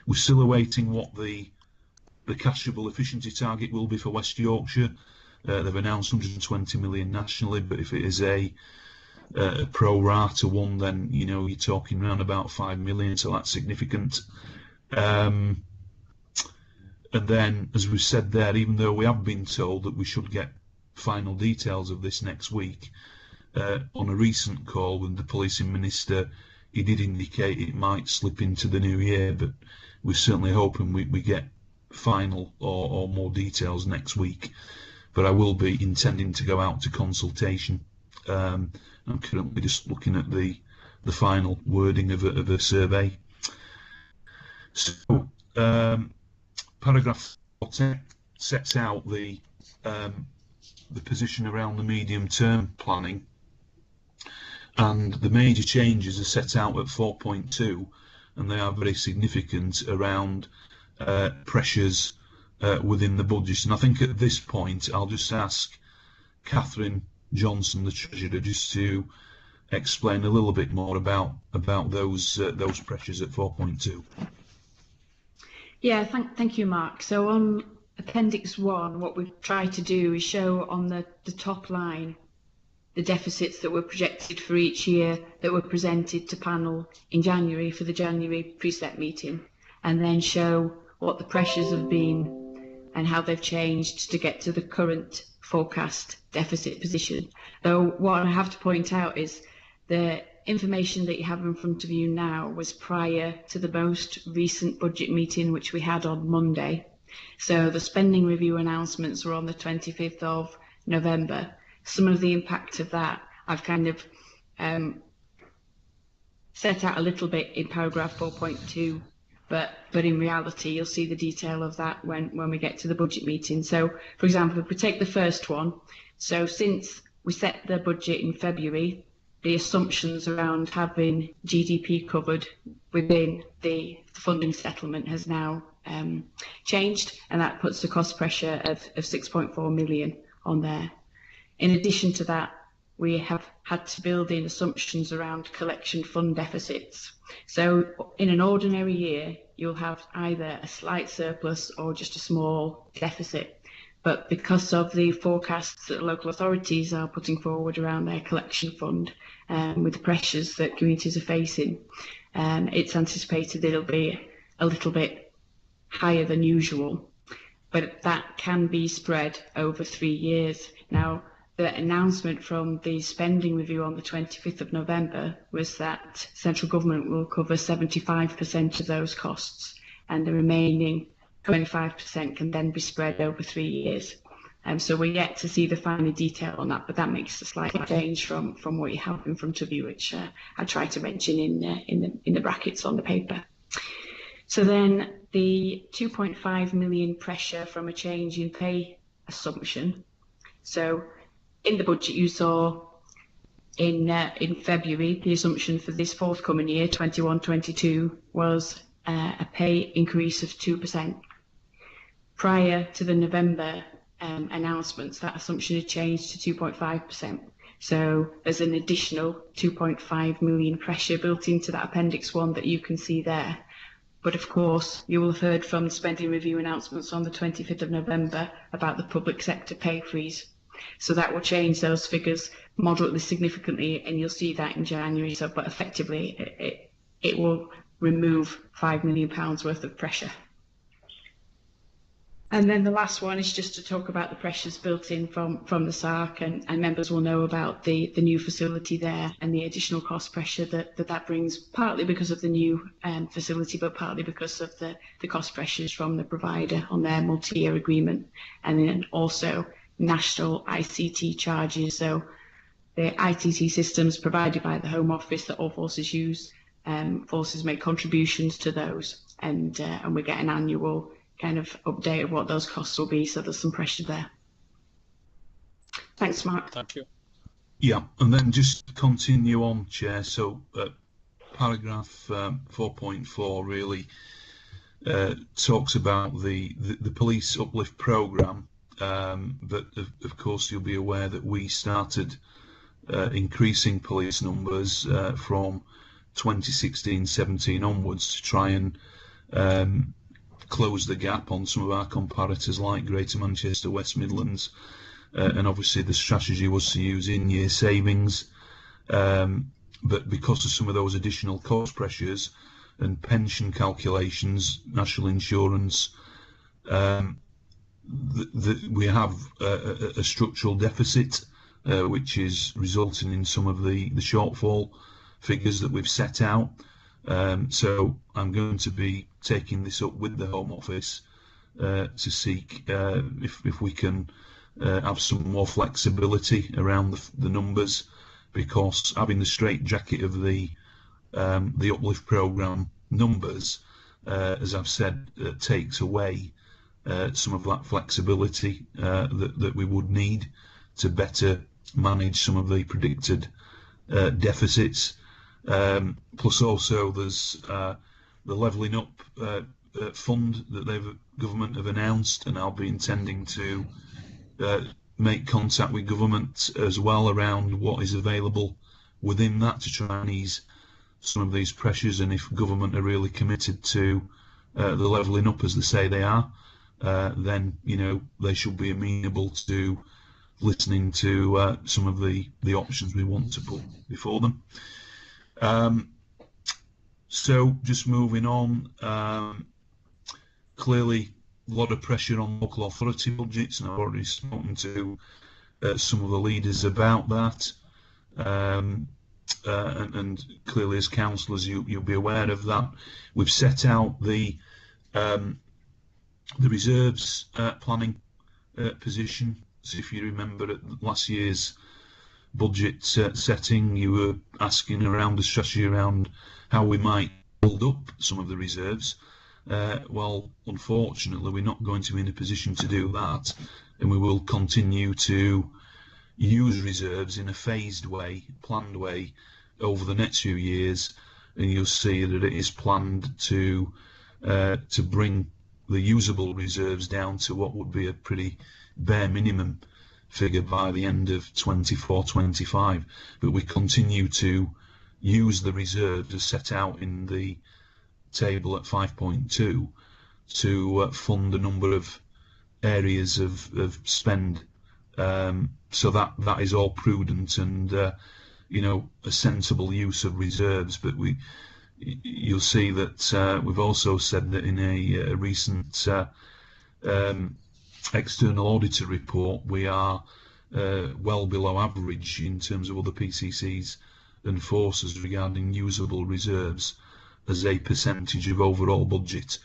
We're still awaiting what the cashable efficiency target will be for West Yorkshire. They've announced 120 million nationally, but if it is a pro rata one, then you're talking around about 5 million, so that's significant. And then, as we've said there, even though we have been told that we should get final details of this next week, on a recent call with the policing minister, he did indicate it might slip into the new year, but we're certainly hoping we get final or more details next week, but I will be intending to go out to consultation. I'm currently just looking at the final wording of a survey. So paragraph 10 sets out the position around the medium-term planning, and the major changes are set out at 4.2, and they are very significant around pressures within the budget. And I think at this point I'll just ask Catherine Johnson, the Treasurer, just to explain a little bit more about those pressures at 4.2. Yeah, thank you, Mark. So on Appendix 1, what we've tried to do is show on the top line the deficits that were projected for each year that were presented to panel in January for the January precept meeting, and then show what the pressures have been and how they've changed to get to the current forecast deficit position. Though what I have to point out is the information that you have in front of you now was prior to the most recent budget meeting, which we had on Monday. So the spending review announcements were on the 25th of November. Some of the impact of that I've kind of set out a little bit in paragraph 4.2, but in reality you'll see the detail of that when we get to the budget meeting. So for example, if we take the first one, so since we set the budget in February, the assumptions around having GDP covered within the funding settlement has now changed, and that puts the cost pressure of 6.4 million on there. In addition to that, we have had to build in assumptions around collection fund deficits. So in an ordinary year, you'll have either a slight surplus or just a small deficit. But because of the forecasts that local authorities are putting forward around their collection fund, with the pressures that communities are facing, it's anticipated that it'll be a little bit higher than usual, but that can be spread over 3 years. Now, the announcement from the spending review on the 25th of November was that central government will cover 75% of those costs, and the remaining 25% can then be spread over 3 years. So we're yet to see the finer detail on that, but that makes a slight change from what you have in front of you, which I tried to mention in the brackets on the paper. So then the 2.5 million pressure from a change in pay assumption. So in the budget you saw in February, the assumption for this forthcoming year, 21-22, was a pay increase of 2%. Prior to the November announcements, that assumption had changed to 2.5%. So there's an additional 2.5 million pressure built into that Appendix 1 that you can see there. But of course, you will have heard from the spending review announcements on the 25th of November about the public sector pay freeze. So that will change those figures moderately significantly, and you'll see that in January. So, but effectively, it will remove £5 million worth of pressure. And then the last one is just to talk about the pressures built in from the SARC, and members will know about the new facility there and the additional cost pressure that brings, partly because of the new facility, but partly because of the cost pressures from the provider on their multi-year agreement, and then also national ICT charges. So the ICT systems provided by the Home Office that all forces use, forces make contributions to those, and we get an annual kind of update of what those costs will be, so there's some pressure there. Thanks, Mark. Thank you. Yeah, and then just to continue on, Chair, so paragraph 4.4 really talks about the police uplift programme, but of course you'll be aware that we started increasing police numbers from 2016-17 onwards to try and close the gap on some of our comparators like Greater Manchester, West Midlands, and obviously the strategy was to use in-year savings, but because of some of those additional cost pressures and pension calculations, national insurance, we have a structural deficit which is resulting in some of the shortfall figures that we've set out. So I'm going to be taking this up with the Home Office to seek if we can have some more flexibility around the numbers, because having the straitjacket of the uplift programme numbers, as I've said, takes away some of that flexibility that we would need to better manage some of the predicted deficits. Plus also there's the levelling up fund that government have announced, and I'll be intending to make contact with government as well around what is available within that to try and ease some of these pressures. And if government are really committed to the levelling up as they say they are, then they should be amenable to listening to some of the options we want to put before them. So just moving on, clearly a lot of pressure on local authority budgets, and I've already spoken to some of the leaders about that. And clearly as councillors you'll be aware of that. We've set out the reserves planning position. So if you remember at last year's budget setting, you were asking around the strategy around how we might build up some of the reserves. Well, unfortunately we're not going to be in a position to do that, and we will continue to use reserves in a phased way, planned way over the next few years, and you'll see that it is planned to bring the usable reserves down to what would be a pretty bare minimum figure by the end of 24-25. But we continue to use the reserves as set out in the table at 5.2 to fund a number of areas of spend. So that is all prudent and a sensible use of reserves. But you'll see that we've also said that in a recent external auditor report we are well below average in terms of other PCCs and forces regarding usable reserves as a percentage of overall budget,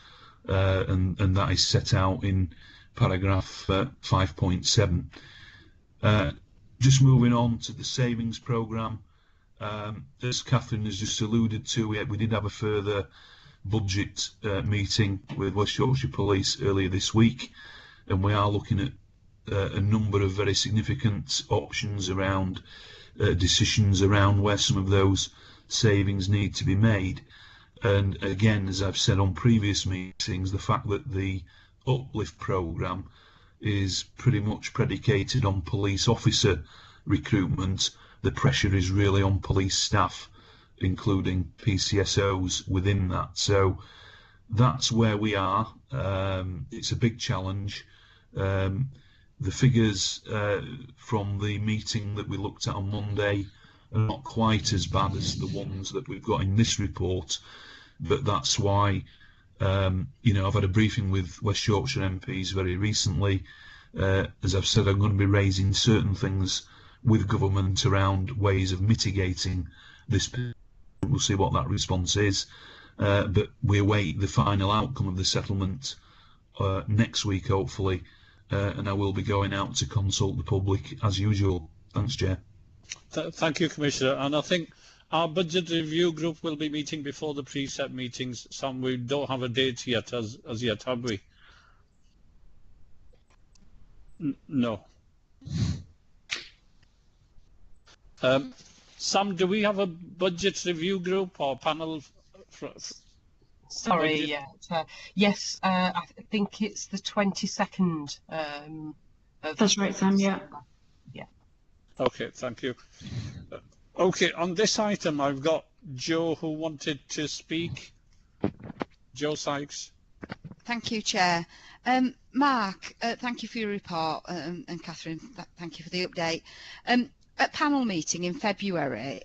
and that is set out in paragraph 5.7. Just moving on to the savings programme, as Catherine has just alluded to, we did have a further budget meeting with West Yorkshire Police earlier this week, and we are looking at a number of very significant options around decisions around where some of those savings need to be made. And again, as I've said on previous meetings, the fact that the uplift programme is pretty much predicated on police officer recruitment, the pressure is really on police staff, including PCSOs within that. So that's where we are. It's a big challenge. The figures from the meeting that we looked at on Monday are not quite as bad as the ones that we've got in this report, but that's why I've had a briefing with West Yorkshire MPs very recently. As I've said, I'm going to be raising certain things with government around ways of mitigating this. We'll see what that response is, but we await the final outcome of the settlement next week, hopefully, and I will be going out to consult the public as usual. Thanks, Chair. Thank you, Commissioner. And I think our budget review group will be meeting before the preset meetings. Some we don't have a date yet, as yet, have we? No. Sam, do we have a budget review group or panel? Sorry, yes, I think it's the 22nd. That's right, Sam, yeah. Yeah. Okay, thank you. Okay, on this item, I've got Joe who wanted to speak. Joe Sykes. Thank you, Chair. Mark, thank you for your report, and Catherine, thank you for the update. At panel meeting in February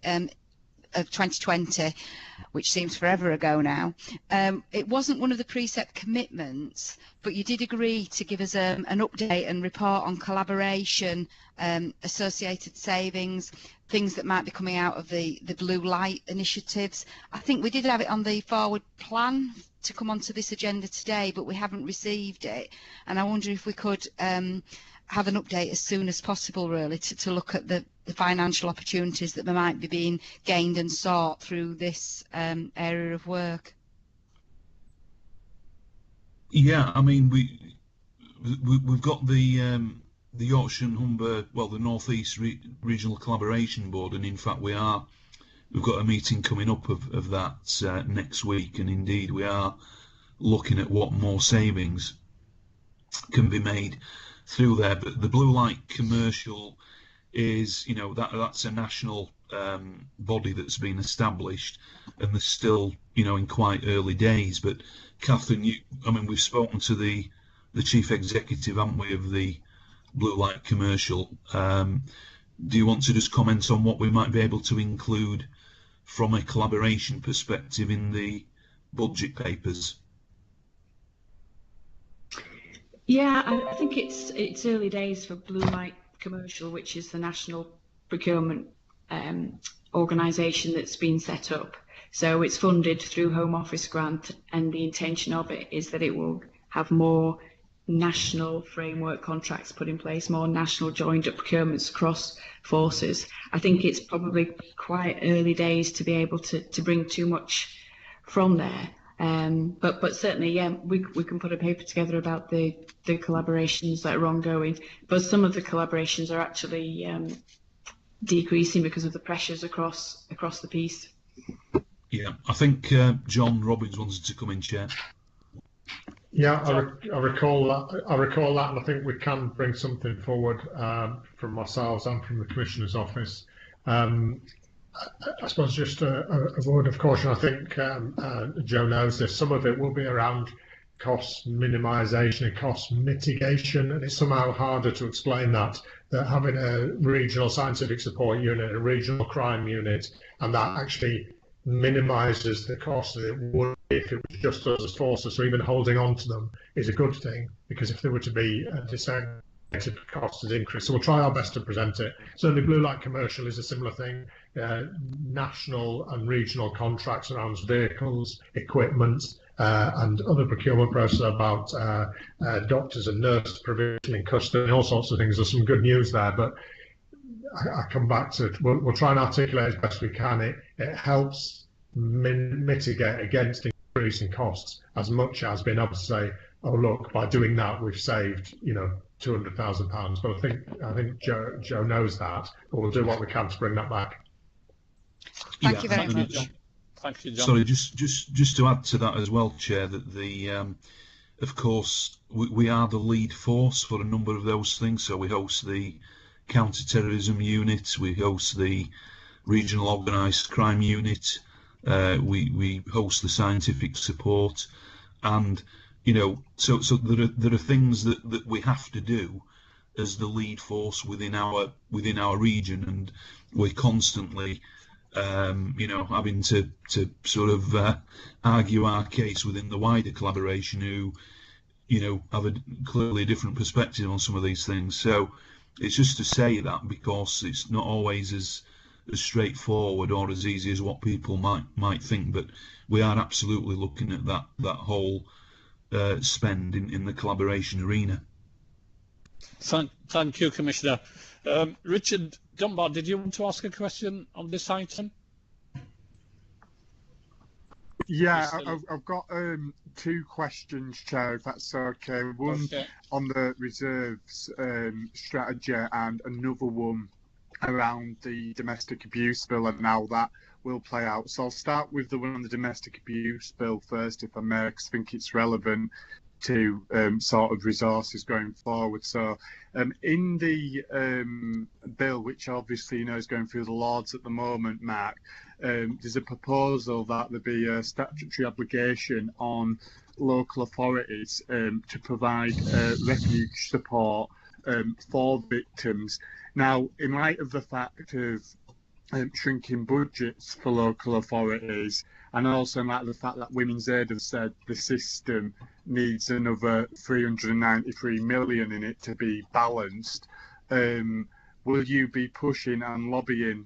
of 2020, which seems forever ago now, it wasn't one of the precept commitments, but you did agree to give us an update and report on collaboration, associated savings, things that might be coming out of the blue light initiatives. I think we did have it on the forward plan to come onto this agenda today, but we haven't received it. And I wonder if we could have an update as soon as possible, really, to look at the financial opportunities that might be being gained and sought through this area of work. Yeah, I mean, we've got the Yorkshire and Humber, well, the North East Regional Collaboration Board, and in fact we've got a meeting coming up of that next week, and indeed we are looking at what more savings can be made through there. But the blue light commercial is, you know, that's a national body that's been established, and they're still, you know, in quite early days. But Catherine, I mean, we've spoken to the chief executive, haven't we, of the blue light commercial. Do you want to just comment on what we might be able to include from a collaboration perspective in the budget papers? Yeah, I think it's early days for Blue Light Commercial, which is the national procurement organisation that's been set up. So it's funded through Home Office grant, and the intention of it is that it will have more national framework contracts put in place, more national joined up procurements across forces. I think it's probably quite early days to be able to bring too much from there. But certainly, yeah, we can put a paper together about the collaborations that are ongoing. But some of the collaborations are actually decreasing because of the pressures across the piece. Yeah, I think John Robbins wanted to come in, Chair. Yeah, I recall that. And I think we can bring something forward from ourselves and from the Commissioner's office. I suppose just a word of caution. I think Joe knows this. Some of it will be around cost minimisation and cost mitigation, and it's somehow harder to explain that having a regional scientific support unit, a regional crime unit, and that actually minimises the cost that it would be if it was just us as forces. So even holding on to them is a good thing, because if there were to be a disseminated cost has increased. So we'll try our best to present it. Certainly Blue Light Commercial is a similar thing. National and regional contracts around vehicles, equipment, and other procurement processes about doctors and nurse provision in custody and all sorts of things. There's some good news there, but I come back to it. We'll try and articulate as best we can. It helps mitigate against increasing costs as much as being able to say, oh look, by doing that we've saved, you know, £200,000. But I think Joe knows that, but we'll do what we can to bring that back. Thank you very much. Thank you, John. Sorry, just to add to that as well, Chair, that of course we are the lead force for a number of those things. So we host the counter-terrorism unit, we host the regional organised crime unit, we host the scientific support, and you know, so there are things that we have to do as the lead force within our region, and we're constantly you know, having to sort of argue our case within the wider collaboration, who, you know, have clearly a different perspective on some of these things. So it's just to say that, because it's not always as straightforward or as easy as what people might think, but we are absolutely looking at that whole spend in the collaboration arena. Thank you, Commissioner. Richard Dunbar, did you want to ask a question on this item? Yeah, I've got two questions, Chair, if that's okay. One on the reserves strategy, and another one around the domestic abuse bill and how that will play out. So I'll start with the one on the domestic abuse bill first, if I may, because I think it's relevant to sort of resources going forward. So in the bill, which obviously, you know, is going through the Lords at the moment, Mark, there's a proposal that there be a statutory obligation on local authorities to provide refuge support for victims. Now, in light of the fact of shrinking budgets for local authorities, and also in light of the fact that Women's Aid have said the system needs another 393 million in it to be balanced, will you be pushing and lobbying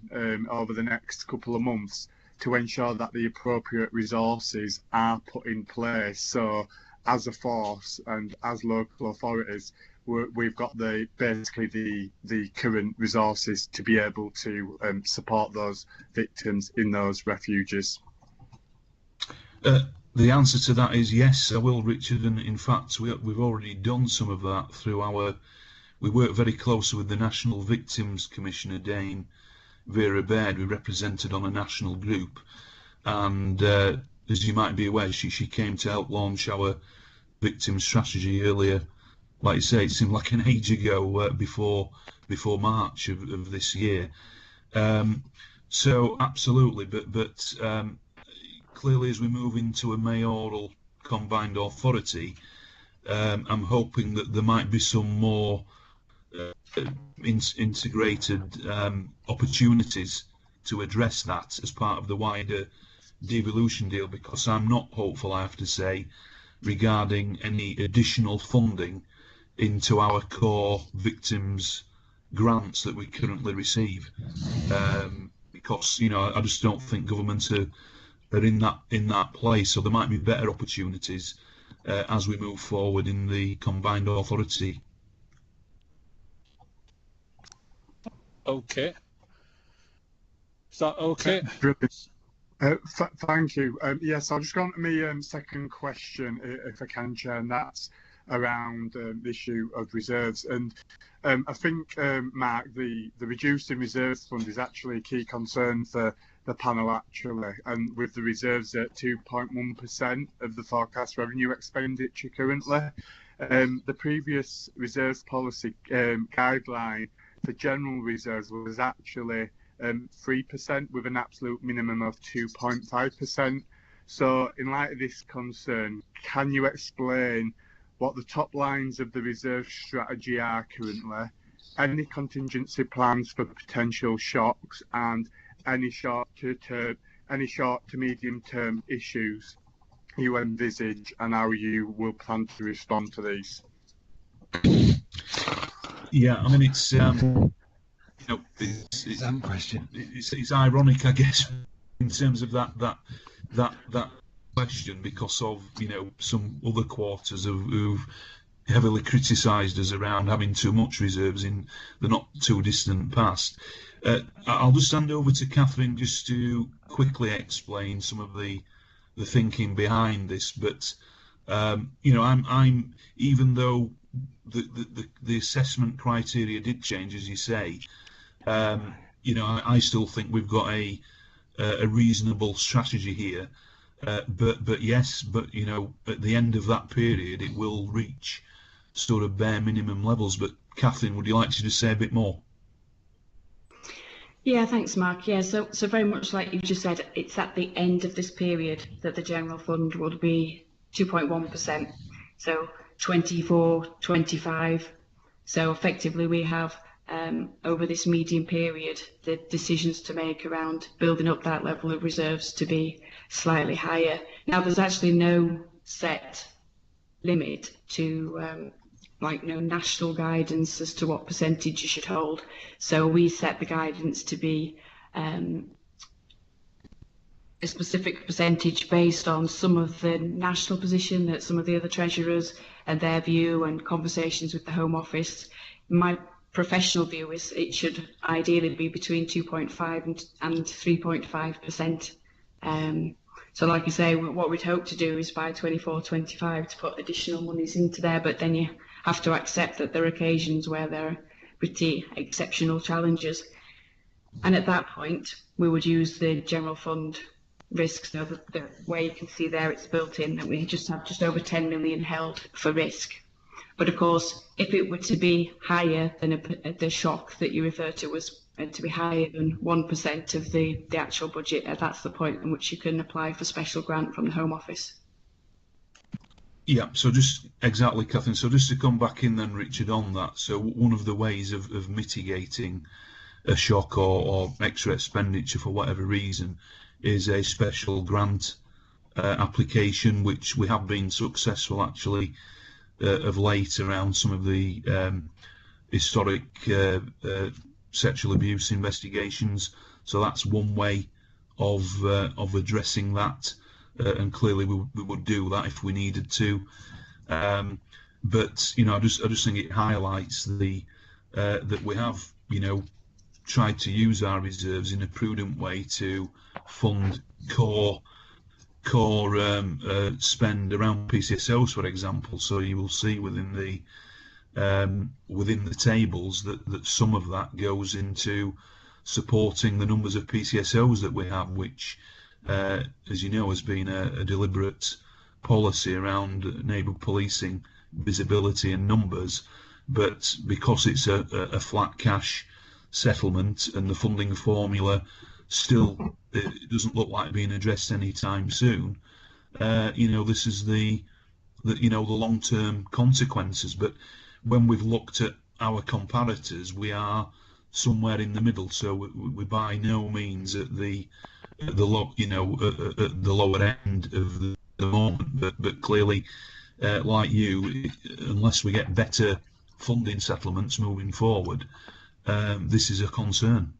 over the next couple of months to ensure that the appropriate resources are put in place. So as a force and as local authorities, we've got basically the current resources to be able to support those victims in those refuges. The answer to that is yes, I will, Richard, and in fact we've already done some of that through we work very closely with the National Victims Commissioner, Dame Vera Baird. We represented on a national group, and as you might be aware, she came to help launch our victim strategy earlier. Like you say, it seemed like an age ago, before March of this year. So absolutely, but clearly as we move into a mayoral combined authority, I'm hoping that there might be some more integrated opportunities to address that as part of the wider devolution deal, because I'm not hopeful, I have to say, regarding any additional funding into our core victims grants that we currently receive, because I just don't think governments are in that place. So there might be better opportunities as we move forward in the combined authority. Okay. Is that okay? Brilliant. Thank you. Yes, I'll just go on to my second question, if I can, Chair, and that's around the issue of reserves. And I think, Mark, the reducing reserves fund is actually a key concern for the panel, actually, and with the reserves at 2.1% of the forecast revenue expenditure currently. The previous reserves policy guideline for general reserves was actually 3% with an absolute minimum of 2.5%. So in light of this concern, can you explain what the top lines of the reserve strategy are currently, any contingency plans for potential shocks, and any short to medium term issues you envisage, and how you will plan to respond to these? Yeah, I mean, it's it's ironic, I guess, in terms of that question, because of some other quarters who've heavily criticised us around having too much reserves in the not too distant past. I'll just hand over to Catherine just to quickly explain some of the thinking behind this. But I'm even though the assessment criteria did change, as you say, I still think we've got a reasonable strategy here. But yes, at the end of that period, it will reach sort of bare minimum levels. But Catherine, would you like to just say a bit more? Yeah, thanks, Mark. Yeah, so very much like you just said, it's at the end of this period that the general fund would be 2.1%. So 24, 25. So effectively, we have over this medium period the decisions to make around building up that level of reserves to be slightly higher. Now, there's actually no set limit to national guidance as to what percentage you should hold. So we set the guidance to be a specific percentage based on some of the national position that some of the other treasurers and their view and conversations with the Home Office. My professional view is it should ideally be between 2.5 and 3.5%. So like I say, what we'd hope to do is by 24-25 to put additional monies into there, but then you have to accept that there are occasions where there are pretty exceptional challenges. And at that point, we would use the general fund risk. So the way you can see there, it's built in that we just have just over 10 million held for risk. But of course, if it were to be higher than the shock that you refer to was to be higher than 1% of the actual budget, that's the point in which you can apply for special grant from the Home Office. Yeah, so just exactly, Catherine. So just to come back in then, Richard, on that. So one of the ways of mitigating a shock or extra expenditure for whatever reason is a special grant application, which we have been successful actually of late around some of the historic sexual abuse investigations. So that's one way of addressing that, and clearly we would do that if we needed to. But I just think it highlights the that we have tried to use our reserves in a prudent way to fund core spend around PCSOs, for example. So you will see within the tables that some of that goes into supporting the numbers of PCSOs that we have, which, as you know, has been a deliberate policy around neighbourhood policing, visibility and numbers. But because it's a flat cash settlement and the funding formula still it doesn't look like being addressed anytime soon, this is the long-term consequences. But when we've looked at our comparators, we are somewhere in the middle, so we're by no means at the lower end of the moment. But clearly, like you, unless we get better funding settlements moving forward, this is a concern.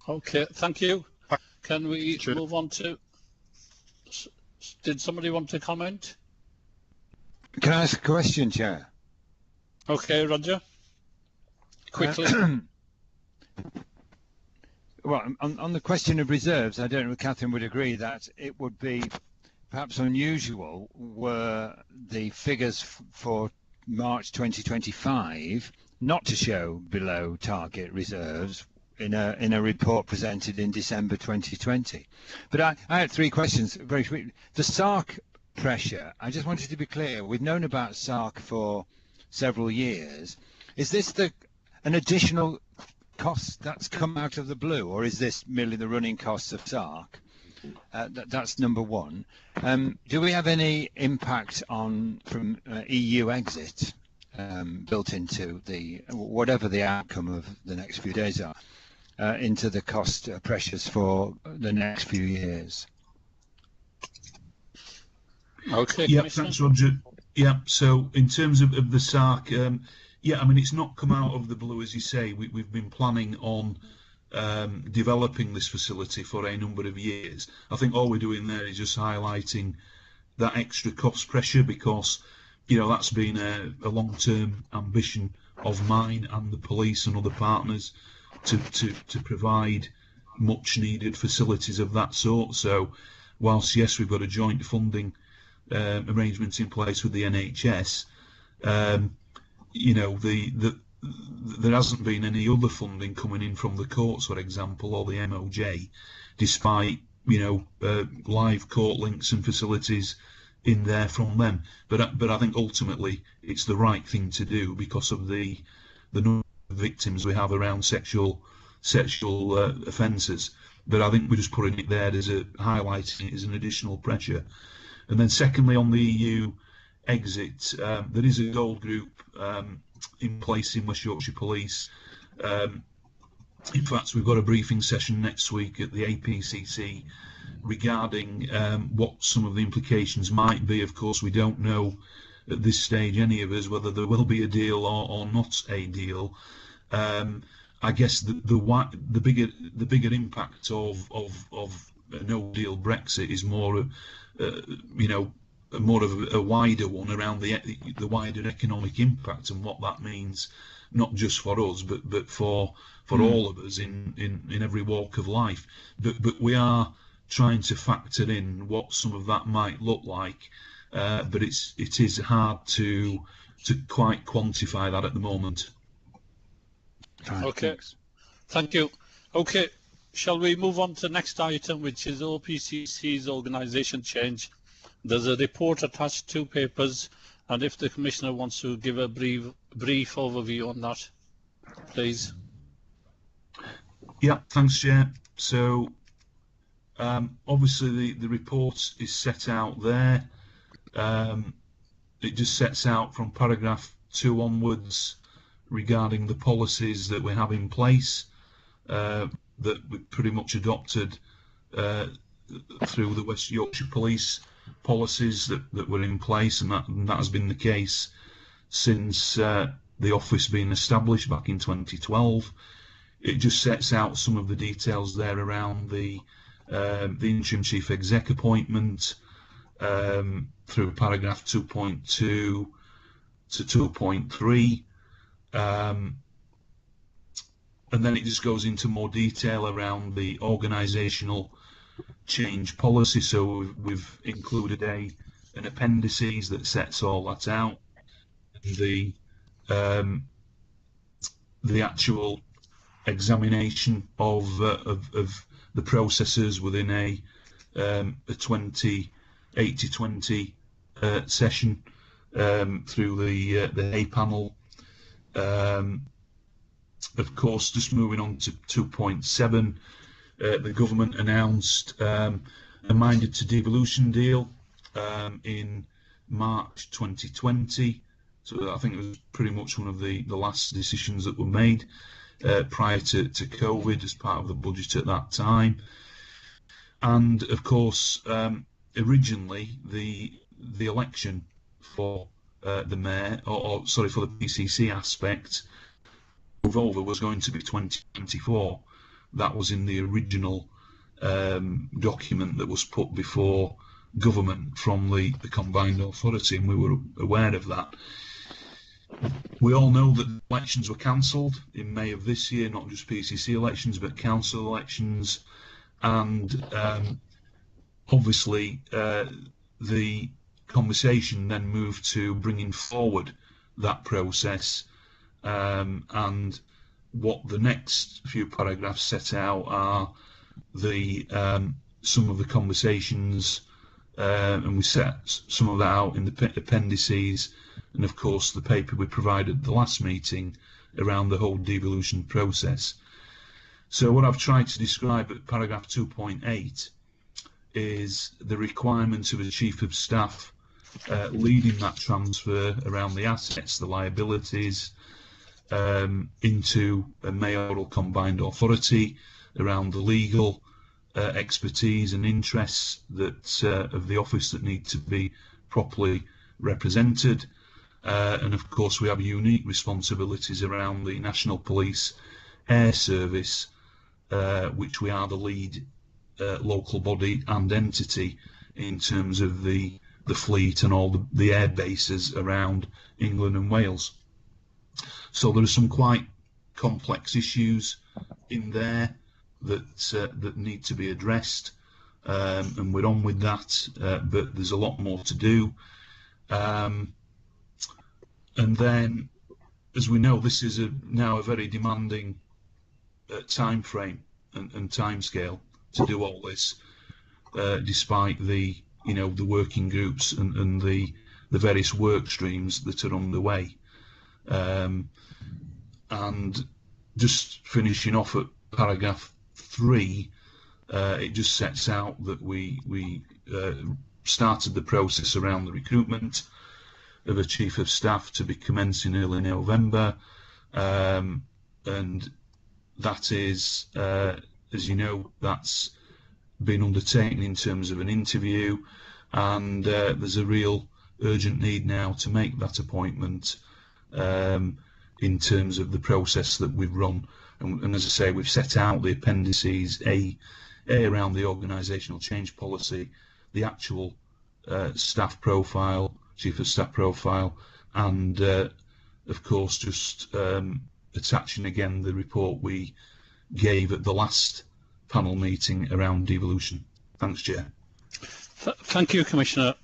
Okay, thank you. Can we move on to? Did somebody want to comment? Can I ask a question, Chair? Okay, Roger. Quickly. Well, on the question of reserves, I don't know if Catherine would agree that it would be perhaps unusual were the figures for March 2025 not to show below target reserves in a report presented in December 2020. But I had three questions very quickly. The SARC pressure, I just wanted to be clear. We've known about SARC for several years. Is this an additional cost that's come out of the blue, or is this merely the running costs of SARC? That's number one. Do we have any impact from EU exit built into whatever the outcome of the next few days are, into the cost pressures for the next few years? Okay. Yeah, thanks, Roger. Yeah, so in terms of the SARC, yeah, I mean, it's not come out of the blue, as you say. We've been planning on developing this facility for a number of years. I think all we're doing there is just highlighting that extra cost pressure, because that's been a long-term ambition of mine and the police and other partners to provide much needed facilities of that sort. So whilst yes, we've got a joint funding arrangement in place with the NHS, there hasn't been any other funding coming in from the courts, for example, or the MOJ, despite live court links and facilities in there from them. But I think ultimately it's the right thing to do because of the number of victims we have around sexual offences. But I think we're just putting it there as highlighting it as an additional pressure. And then secondly, on the EU exit, there is a gold group in place in West Yorkshire Police. In fact, we've got a briefing session next week at the APCC regarding what some of the implications might be. Of course, we don't know at this stage, any of us, whether there will be a deal or not a deal. I guess the bigger impact of a no deal Brexit is more more of a wider one around the wider economic impact and what that means, not just for us but for all of us in every walk of life. But we are trying to factor in what some of that might look like, but it is hard to quite quantify that at the moment. Fine, okay, thanks. Thank you. Okay, shall we move on to the next item, which is OPCC's organisation change? There's a report attached to papers, and if the Commissioner wants to give a brief overview on that, please. Yeah, thanks, Chair. So obviously the report is set out there. It just sets out from paragraph 2 onwards regarding the policies that we have in place, that we pretty much adopted through the West Yorkshire Police policies that were in place, and that has been the case since the office being established back in 2012. it just sets out some of the details there around the interim chief exec appointment through paragraph 2.2 to 2.3. And then it just goes into more detail around the organisational change policy. So we've included an appendices that sets all that out. The actual examination of the processes within a 80-20 session through the A panel. Of course, just moving on to 2.7, the government announced a minded to devolution deal in March 2020. So I think it was pretty much one of the last decisions that were made prior to COVID as part of the budget at that time. And of course, originally the election for the mayor, or sorry, for the PCC aspect, move over was going to be 2024. That was in the original document that was put before government from the combined authority, and we were aware of that. We all know that elections were cancelled in May of this year, not just PCC elections, but council elections, and obviously the conversation then moved to bringing forward that process, and what the next few paragraphs set out are the some of the conversations, and we set some of that out in the appendices, and of course the paper we provided at the last meeting around the whole devolution process. So what I've tried to describe at paragraph 2.8 is the requirement of a chief of staff leading that transfer around the assets, the liabilities, into a mayoral combined authority, around the legal expertise and interests that of the office that need to be properly represented, and of course we have unique responsibilities around the National Police Air Service, which we are the lead local body and entity in terms of the fleet and all the air bases around England and Wales. So there are some quite complex issues in there that need to be addressed, and we're on with that, but there's a lot more to do. And then, as we know, this is now a very demanding time frame and time scale to do all this, despite the working groups and the various work streams that are underway. And just finishing off at paragraph 3, it just sets out that we started the process around the recruitment of a chief of staff to be commencing early November, and that is, as you know, that's been undertaken in terms of an interview, and there's a real urgent need now to make that appointment in terms of the process that we've run. And as I say, we've set out the appendices A around the organisational change policy, the actual staff profile, chief of staff profile, and of course just attaching again the report we gave at the last panel meeting around devolution. Thanks, Chair. Thank you, Commissioner,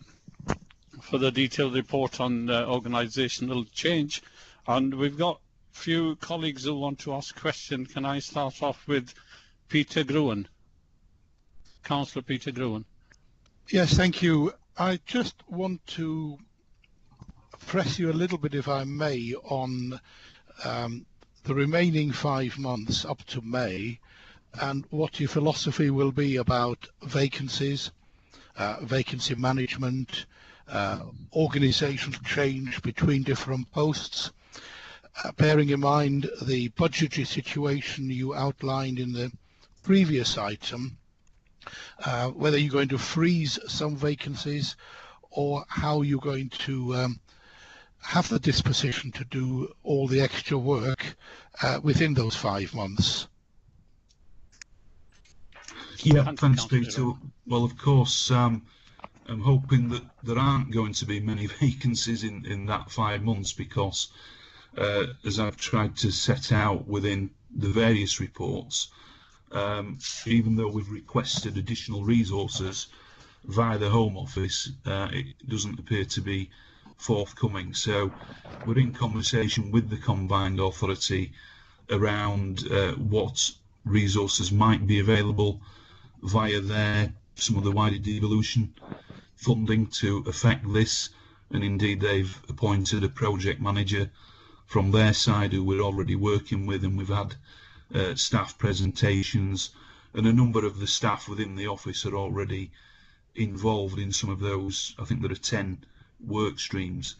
for the detailed report on organisational change. And we've got a few colleagues who want to ask a question. Can I start off with Peter Gruen? Councillor Peter Gruen. Yes, thank you. I just want to press you a little bit, if I may, on the remaining 5 months up to May, and what your philosophy will be about vacancies, vacancy management, organisational change between different posts, bearing in mind the budgetary situation you outlined in the previous item, whether you're going to freeze some vacancies or how you're going to have the disposition to do all the extra work within those 5 months? Yeah, thanks, Peter. Well, of course, I'm hoping that there aren't going to be many vacancies in that 5 months, because as I've tried to set out within the various reports, even though we've requested additional resources via the Home Office, it doesn't appear to be forthcoming. So we're in conversation with the Combined Authority around what resources might be available via some of the wider devolution funding to affect this, and indeed they've appointed a project manager from their side who we're already working with, and we've had staff presentations, and a number of the staff within the office are already involved in some of those. I think there are 10 work streams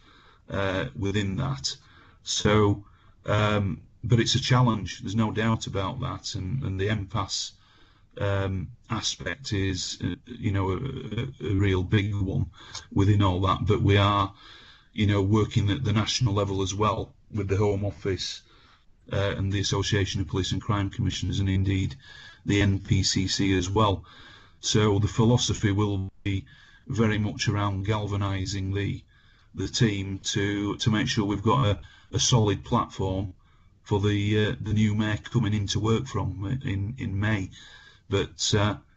within that. So but it's a challenge, there's no doubt about that, and the impasse aspect is a real big one within all that. But we are working at the national level as well with the Home Office and the Association of Police and Crime Commissioners, and indeed the NPCC as well. So the philosophy will be very much around galvanising the team to make sure we've got a solid platform for the new mayor coming into work from in May. But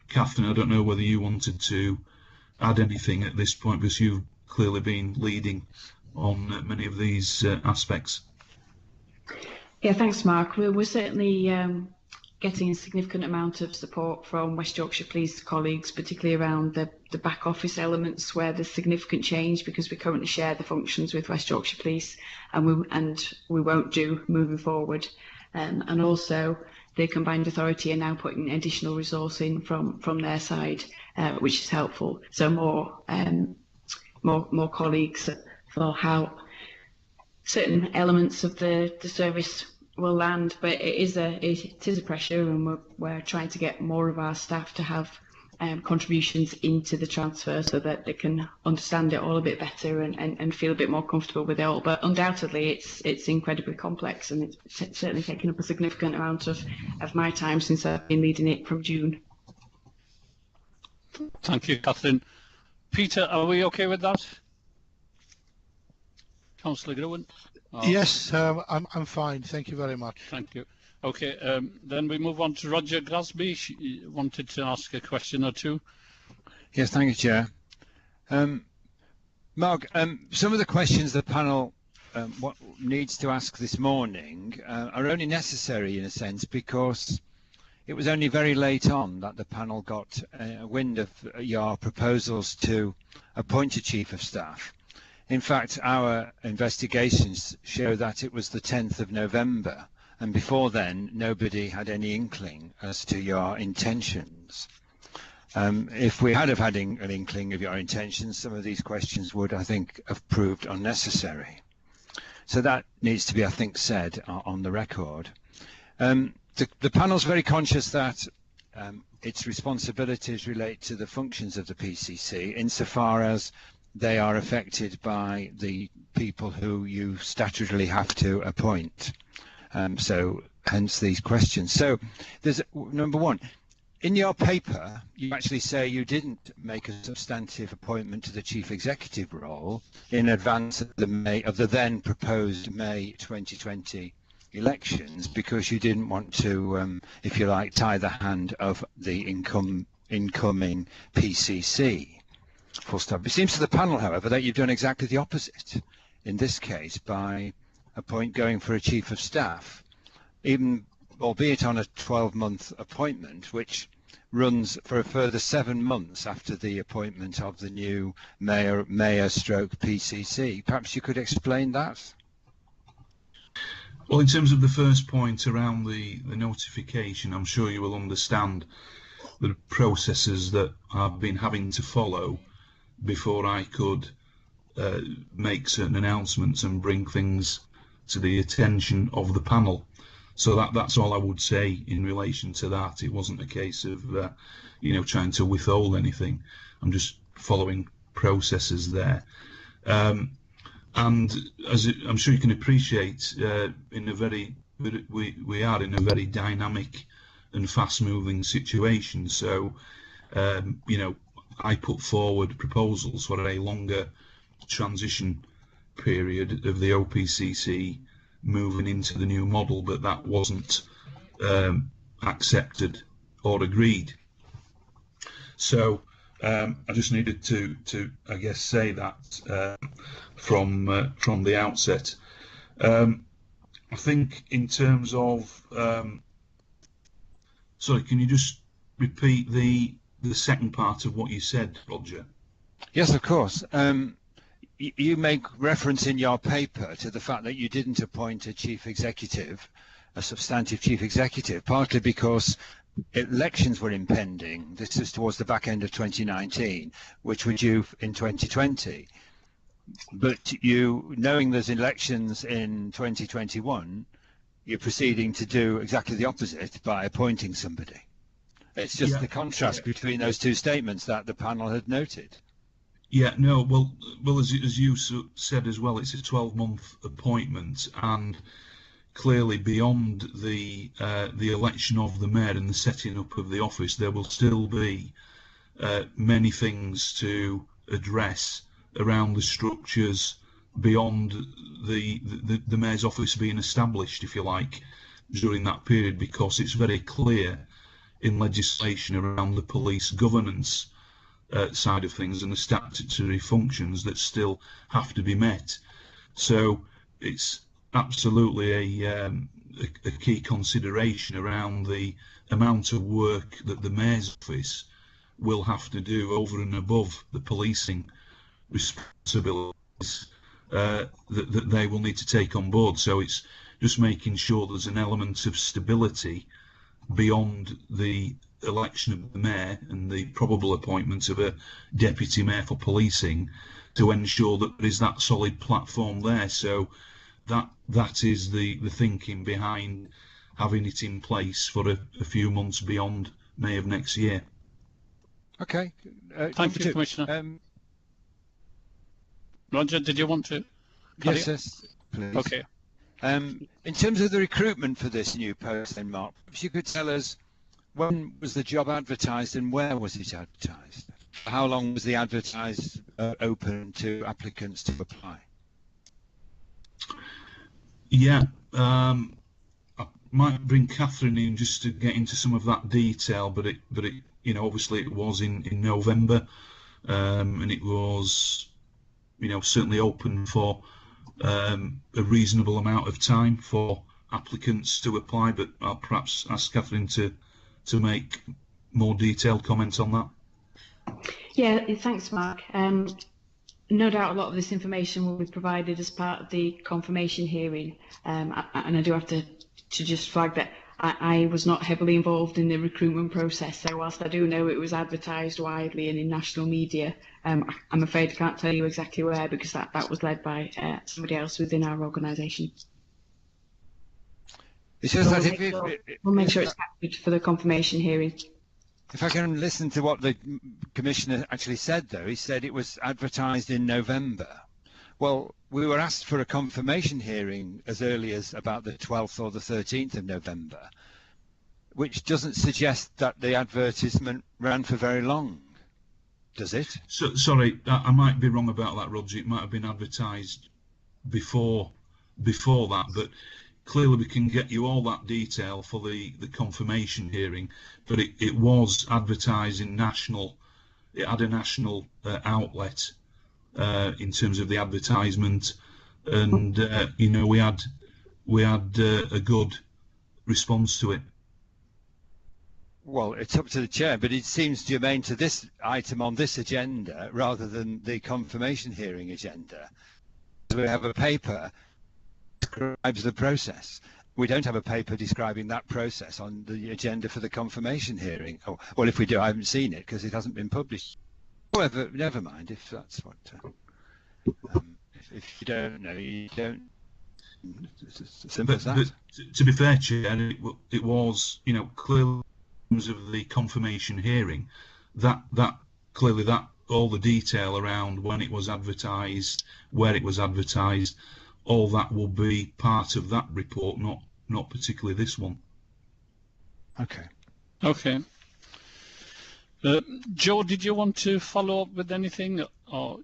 Catherine, I don't know whether you wanted to add anything at this point, because you've clearly been leading on many of these aspects. Yeah, thanks, Mark. We're certainly getting a significant amount of support from West Yorkshire Police colleagues, particularly around the back office elements where there's significant change, because we currently share the functions with West Yorkshire Police, and we won't do moving forward. And also, the Combined Authority are now putting additional resource in from their side, which is helpful. So more colleagues for how certain elements of the service will land, but it is a pressure, and we're trying to get more of our staff to have contributions into the transfer so that they can understand it all a bit better and feel a bit more comfortable with it all. But undoubtedly it's incredibly complex, and it's certainly taken up a significant amount of my time since I've been leading it from June. Thank you, Catherine. Peter, are we okay with that? Councillor Gruen? Yes, I'm fine. Thank you very much. Thank you. Okay, then we move on to Roger Grasby. She wanted to ask a question or two. Yes, thank you, Chair. Mark, some of the questions the panel what needs to ask this morning are only necessary in a sense because it was only very late on that the panel got wind of your proposals to appoint a Chief of Staff. In fact, our investigations show that it was the 10th of November, and before then nobody had any inkling as to your intentions. If we had had an inkling of your intentions, some of these questions would, I think, have proved unnecessary. So that needs to be, I think, said on the record. The panel's very conscious that its responsibilities relate to the functions of the PCC insofar as they are affected by the people who you statutorily have to appoint. So hence these questions. So there's number one. In your paper, you actually say you didn't make a substantive appointment to the chief executive role in advance of the then proposed May 2020 elections because you didn't want to, if you like, tie the hand of the incoming PCC. Full stop. It seems to the panel, however, that you've done exactly the opposite in this case by going for a chief of staff, even albeit on a 12-month appointment, which runs for a further 7 months after the appointment of the new mayor stroke PCC. Perhaps you could explain that? Well, in terms of the first point around the notification, I'm sure you will understand the processes that I've been having to follow before I could make certain announcements and bring things to the attention of the panel. So that's all I would say in relation to that. It wasn't a case of trying to withhold anything. I'm just following processes there. and I'm sure you can appreciate, we are in a very dynamic and fast-moving situation. So, I put forward proposals for a longer transition period of the OPCC moving into the new model, but that wasn't accepted or agreed. So I just needed to I guess say that from the outset. I think in terms of sorry, can you just repeat the second part of what you said, Roger? Yes, of course. You make reference in your paper to the fact that you didn't appoint a chief executive, a substantive chief executive, partly because elections were impending. This is towards the back end of 2019, which were due in 2020. But you, knowing there's elections in 2021, you're proceeding to do exactly the opposite by appointing somebody. It's just the contrast between those two statements that the panel had noted. Yeah, no, well, as you said as well, it's a 12-month appointment, and clearly beyond the election of the mayor and the setting up of the office, there will still be many things to address around the structures beyond the mayor's office being established, if you like, during that period, because it's very clear in legislation around the police governance side of things and the statutory functions that still have to be met. So it's absolutely a key consideration around the amount of work that the mayor's office will have to do over and above the policing responsibilities that they will need to take on board. So it's just making sure there's an element of stability beyond the election of the mayor and the probable appointment of a deputy mayor for policing, to ensure that there is that solid platform there. So that is the thinking behind having it in place for a few months beyond May of next year. Okay. Thank you, Commissioner. Roger, did you want to? Yes, please. Okay. In terms of the recruitment for this new post, then, Mark, if you could tell us, when was the job advertised and where was it advertised? How long was the advertised open to applicants to apply? Yeah, I might bring Catherine in just to get into some of that detail, but it obviously it was in November, and it was certainly open for a reasonable amount of time for applicants to apply. But I'll perhaps ask Catherine to make more detailed comments on that. Yeah, thanks, Mark. No doubt a lot of this information will be provided as part of the confirmation hearing, and I do have to just flag that I was not heavily involved in the recruitment process, so whilst I do know it was advertised widely and in national media, I'm afraid I can't tell you exactly where, because that was led by somebody else within our organisation. It's just so that we'll make sure it's captured for the confirmation hearing. If I can listen to what the Commissioner actually said, though, he said it was advertised in November. Well, we were asked for a confirmation hearing as early as about the 12th or the 13th of November, which doesn't suggest that the advertisement ran for very long, does it? So, sorry, I might be wrong about that, Roger. It might have been advertised before that, but clearly we can get you all that detail for the confirmation hearing. But it was advertised in national. It had a national outlet in terms of the advertisement, and we had a good response to it. Well, it's up to the chair, but it seems germane to this item on this agenda rather than the confirmation hearing agenda. We have a paper that describes the process. We don't have a paper describing that process on the agenda for the confirmation hearing. Oh, well, if we do, I haven't seen it because it hasn't been published. However, never mind if that's what. If you don't know, you don't. It's as simple as that. But to be fair, Chair, it was, clearly in terms of the confirmation hearing, that clearly that all the detail around when it was advertised, where it was advertised, all that will be part of that report, not particularly this one. Okay. Okay. Joe, did you want to follow up with anything? Or...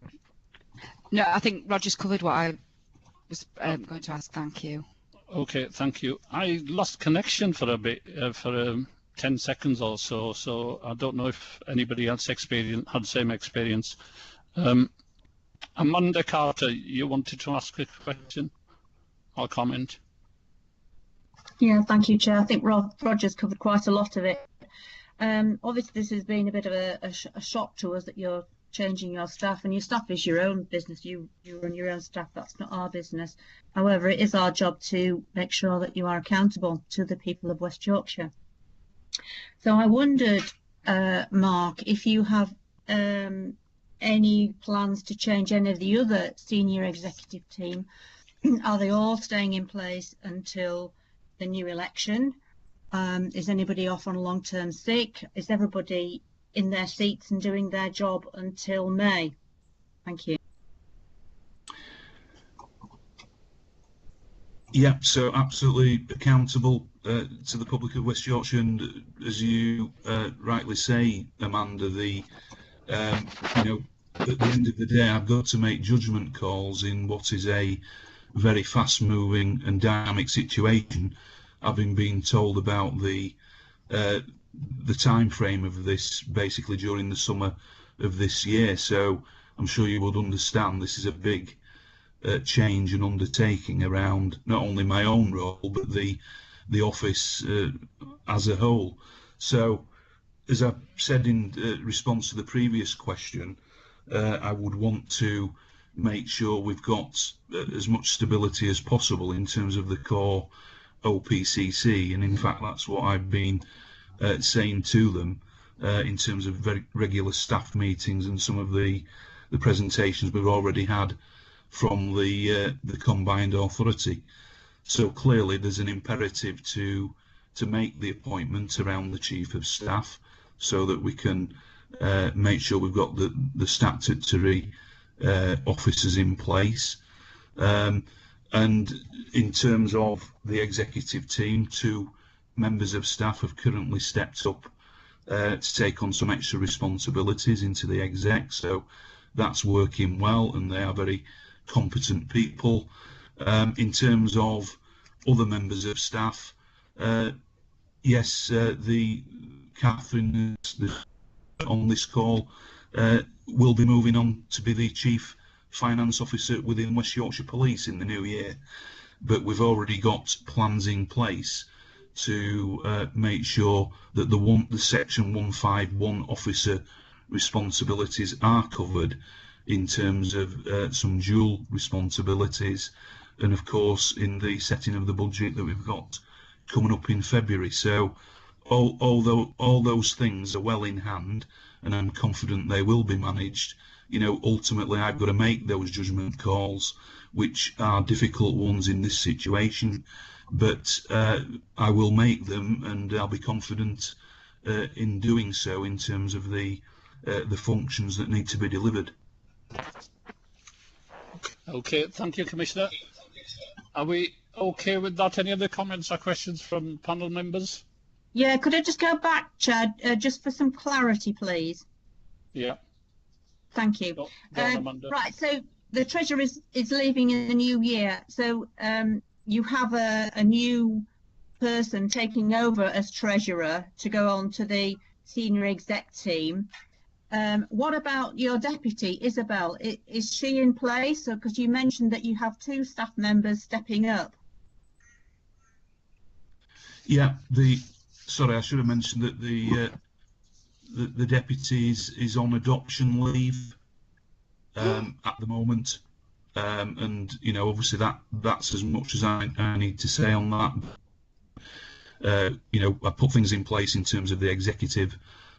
No, I think Roger's covered what I was going to ask. Thank you. Okay, thank you. I lost connection for a bit, for 10 seconds or so, so I don't know if anybody else had the same experience. Amanda Carter, you wanted to ask a question or comment? Yeah, thank you, Chair. I think Roger's covered quite a lot of it. Obviously, this has been a bit of a shock to us that you're changing your staff, and your staff is your own business. You run your own staff. That's not our business. However, it is our job to make sure that you are accountable to the people of West Yorkshire. So I wondered, Mark, if you have any plans to change any of the other senior executive team. Are they all staying in place until the new election? Is anybody off on long-term sick? Is everybody in their seats and doing their job until May? Thank you. Yeah, so absolutely accountable to the public of West Yorkshire, and as you rightly say, Amanda, you know, at the end of the day, I've got to make judgment calls in what is a very fast-moving and dynamic situation, having been told about the time frame of this basically during the summer of this year. So I'm sure you would understand this is a big change and undertaking around not only my own role but the office as a whole. So as I said in response to the previous question, I would want to make sure we've got as much stability as possible in terms of the core OPCC, and in fact that's what I've been saying to them in terms of very regular staff meetings and some of the presentations we've already had from the combined authority. So clearly there's an imperative to make the appointment around the Chief of Staff so that we can make sure we've got the statutory officers in place. And in terms of the executive team, 2 members of staff have currently stepped up to take on some extra responsibilities into the exec, so that's working well and they are very competent people. In terms of other members of staff, yes, the Catherine on this call will be moving on to be the Chief Finance Officer within West Yorkshire Police in the new year, but we've already got plans in place to make sure that the section 151 officer responsibilities are covered in terms of some dual responsibilities, and of course in the setting of the budget that we've got coming up in February. So although all those things are well in hand and I'm confident they will be managed, you know, ultimately I've got to make those judgment calls, which are difficult ones in this situation, but I will make them, and I'll be confident in doing so in terms of the functions that need to be delivered. Okay, thank you, Commissioner. Are we okay with that? Any other comments or questions from panel members? Yeah, could I just go back, Chad, just for some clarity, please? Yeah. Thank you. Go on, Amanda. Right, so the Treasurer is leaving in the new year. So you have a new person taking over as Treasurer to go on to the senior exec team. What about your deputy, Isabel? Is she in place? Because you mentioned that you have 2 staff members stepping up. Yeah, sorry, I should have mentioned that the deputy is on adoption leave at the moment, and you know, obviously that's as much as I need to say on that. You know, I put things in place in terms of the executive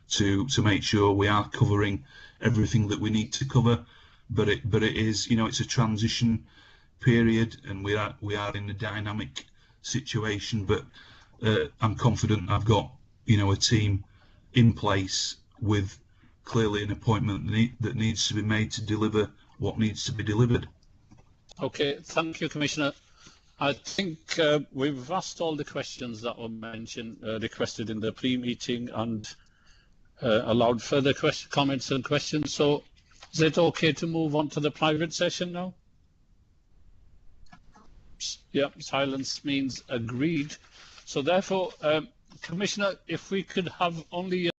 to make sure we are covering everything that we need to cover, but it is, you know, it's a transition period and we are in a dynamic situation, but I'm confident I've got, you know, a team in place with clearly an appointment that needs to be made to deliver what needs to be delivered. Okay, thank you, Commissioner. I think we've asked all the questions that were mentioned, requested in the pre-meeting, and allowed further comments and questions. So is it okay to move on to the private session now? Yeah, silence means agreed. So therefore, Commissioner, if we could have only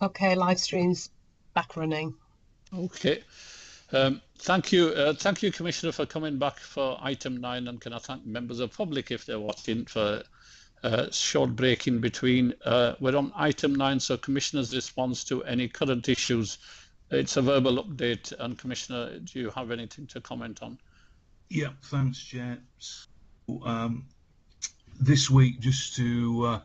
Okay, live stream's back running. Okay. Thank you, Commissioner, for coming back for item 9, and can I thank members of the public if they're watching for a short break in between. We're on item 9, so Commissioner's response to any current issues. It's a verbal update, and Commissioner, do you have anything to comment on? Yeah, thanks, Chair. This week, just to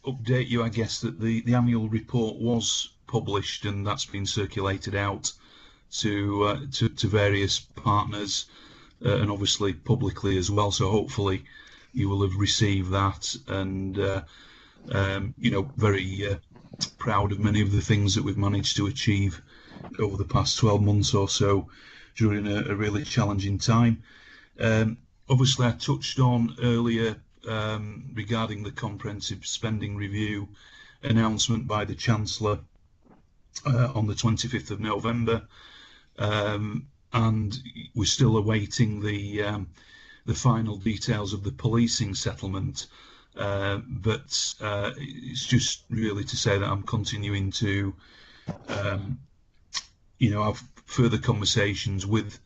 update you, I guess that the annual report was published, and that's been circulated out to various partners and obviously publicly as well. So hopefully you will have received that, and you know, very proud of many of the things that we've managed to achieve over the past 12 months or so during a really challenging time. Obviously, I touched on earlier regarding the comprehensive spending review announcement by the Chancellor on the 25th of November, and we're still awaiting the final details of the policing settlement. But it's just really to say that I'm continuing to, you know, have further conversations with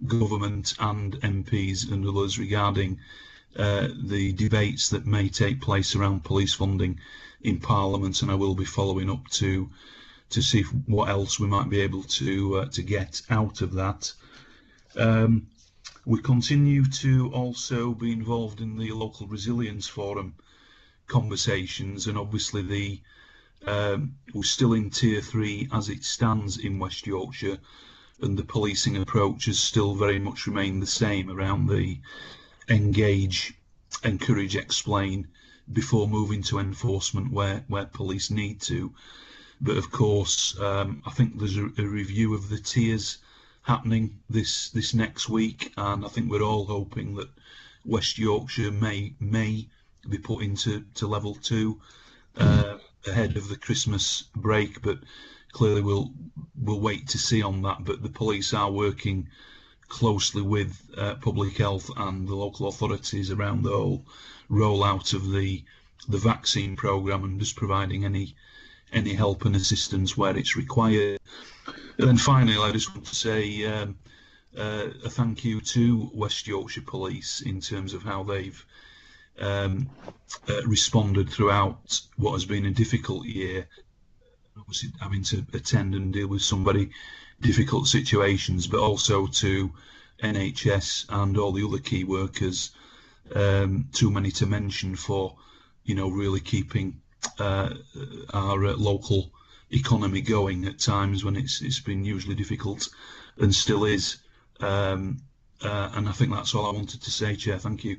government and MPs and others regarding the debates that may take place around police funding in Parliament, and I will be following up to see what else we might be able to get out of that. We continue to also be involved in the local resilience forum conversations, and obviously we're still in tier 3 as it stands in West Yorkshire, and the policing approach has still very much remained the same around the engage, encourage, explain before moving to enforcement where police need to. But of course, I think there's a review of the tiers happening this next week, and I think we're all hoping that West Yorkshire may be put into level 2 ahead of the Christmas break, but clearly we'll wait to see on that. But the police are working closely with public health and the local authorities around the whole rollout of the vaccine programme, and just providing any help and assistance where it's required. And then finally, I just want to say a thank you to West Yorkshire Police in terms of how they've responded throughout what has been a difficult year, obviously having to attend and deal with some very difficult situations, but also to NHS and all the other key workers, too many to mention, for, you know, really keeping our local economy going at times when it's been usually difficult and still is. And I think that's all I wanted to say, Chair. Thank you.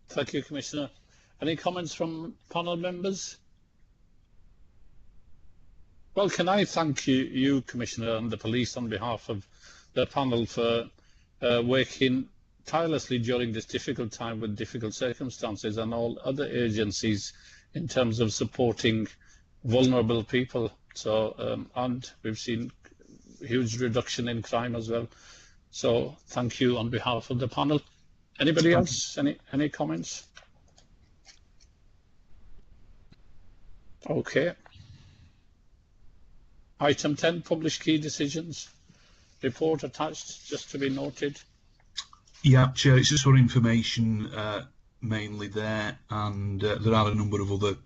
Thank you, Commissioner. Any comments from panel members? Well, can I thank you, Commissioner, and the police on behalf of the panel for working tirelessly during this difficult time with difficult circumstances, and all other agencies in terms of supporting vulnerable people. So, and we've seen huge reduction in crime as well. So thank you on behalf of the panel. Anybody else? Any comments? Okay. Item 10, published key decisions. Report attached, just to be noted. Yeah, Chair, it's just for information mainly there, and there are a number of other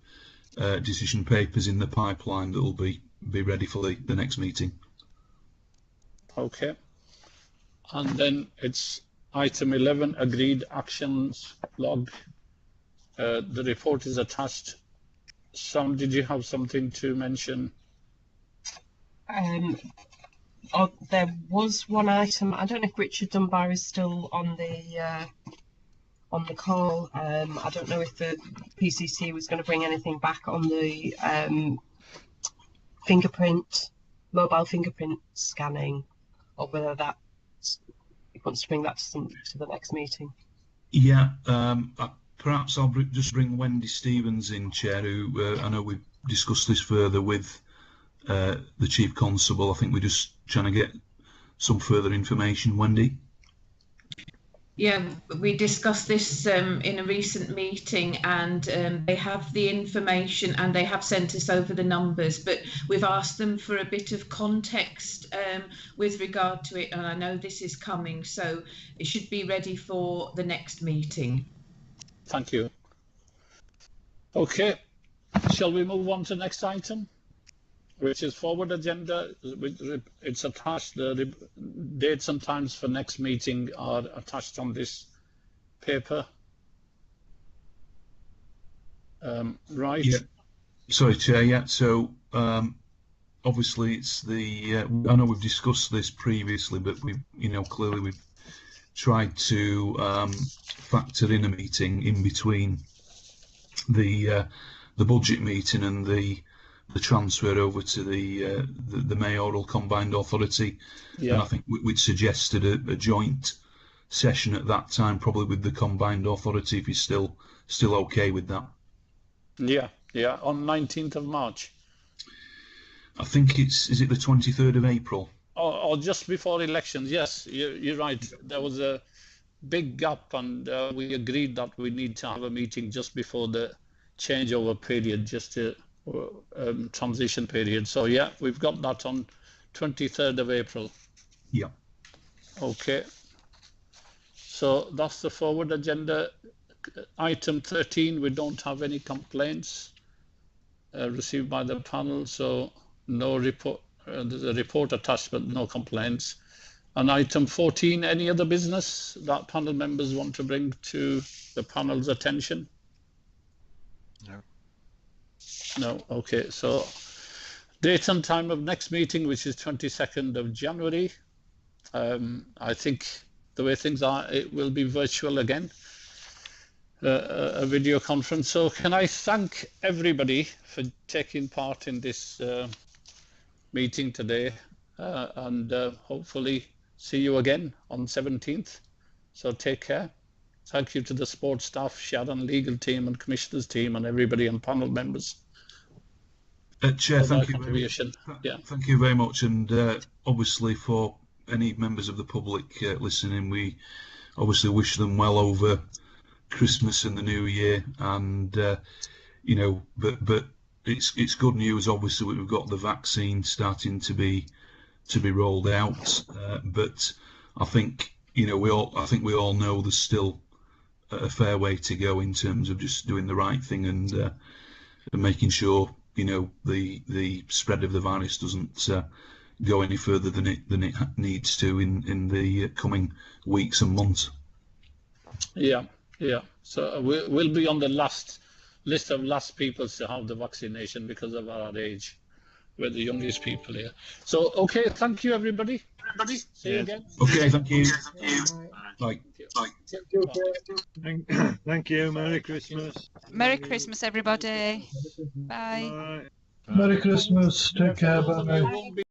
decision papers in the pipeline that will be ready for the next meeting. Okay. And then it's item 11, agreed actions log. The report is attached. Sam, did you have something to mention? There was one item. I don't know if Richard Dunbar is still on the call. I don't know if the PCC was going to bring anything back on the mobile fingerprint scanning, or whether that he wants to bring that to the next meeting. Yeah, perhaps I'll just bring Wendy Stevens in, Chair, who I know we've discussed this further with the Chief Constable. I think we're just trying to get some further information. Wendy? Yeah, we discussed this in a recent meeting, and they have the information and they have sent us over the numbers, but we've asked them for a bit of context with regard to it, and I know this is coming, so it should be ready for the next meeting. Thank you. Okay, shall we move on to the next item, which is forward agenda? It's attached. The dates and times for next meeting are attached on this paper. Right. Yeah. Sorry, Chair. Yeah. So obviously it's the. I know we've discussed this previously, but clearly we've tried to factor in a meeting in between the budget meeting and the transfer over to the mayoral combined authority. Yeah. And I think we'd suggested a joint session at that time, probably with the combined authority, if you're still okay with that. Yeah, on 19th of March. I think is it the 23rd of April? Or just before elections? Yes, you're right. There was a big gap, and we agreed that we need to have a meeting just before the changeover period, just to transition period. So yeah, we've got that on 23rd of April. Yeah. Okay. So that's the forward agenda. Item 13, we don't have any complaints received by the panel, so no report. There's a report attached, but no complaints. And item 14, any other business that panel members want to bring to the panel's attention? No. Okay, so date and time of next meeting, which is 22nd of January. I think the way things are, it will be virtual again, a video conference. So can I thank everybody for taking part in this meeting today, and hopefully see you again on 17th. So take care. Thank you to the sports staff, Sharon, legal team and commissioners team, and everybody and panel members. Chair, thank you. Thank you very much. And obviously for any members of the public listening, we obviously wish them well over Christmas and the New Year. And but it's good news. Obviously, we've got the vaccine starting to be rolled out. But I think we all know there's still a fair way to go in terms of just doing the right thing and making sure the spread of the virus doesn't go any further than it needs to in the coming weeks and months. Yeah. So we'll be on the last list of last people to have the vaccination because of our age. We're the youngest people here. So okay, thank you everybody. See you again. Okay, thank you. Bye. Thank you. Merry Christmas. Merry Christmas, everybody. Bye. Merry Christmas. Take care. Bye.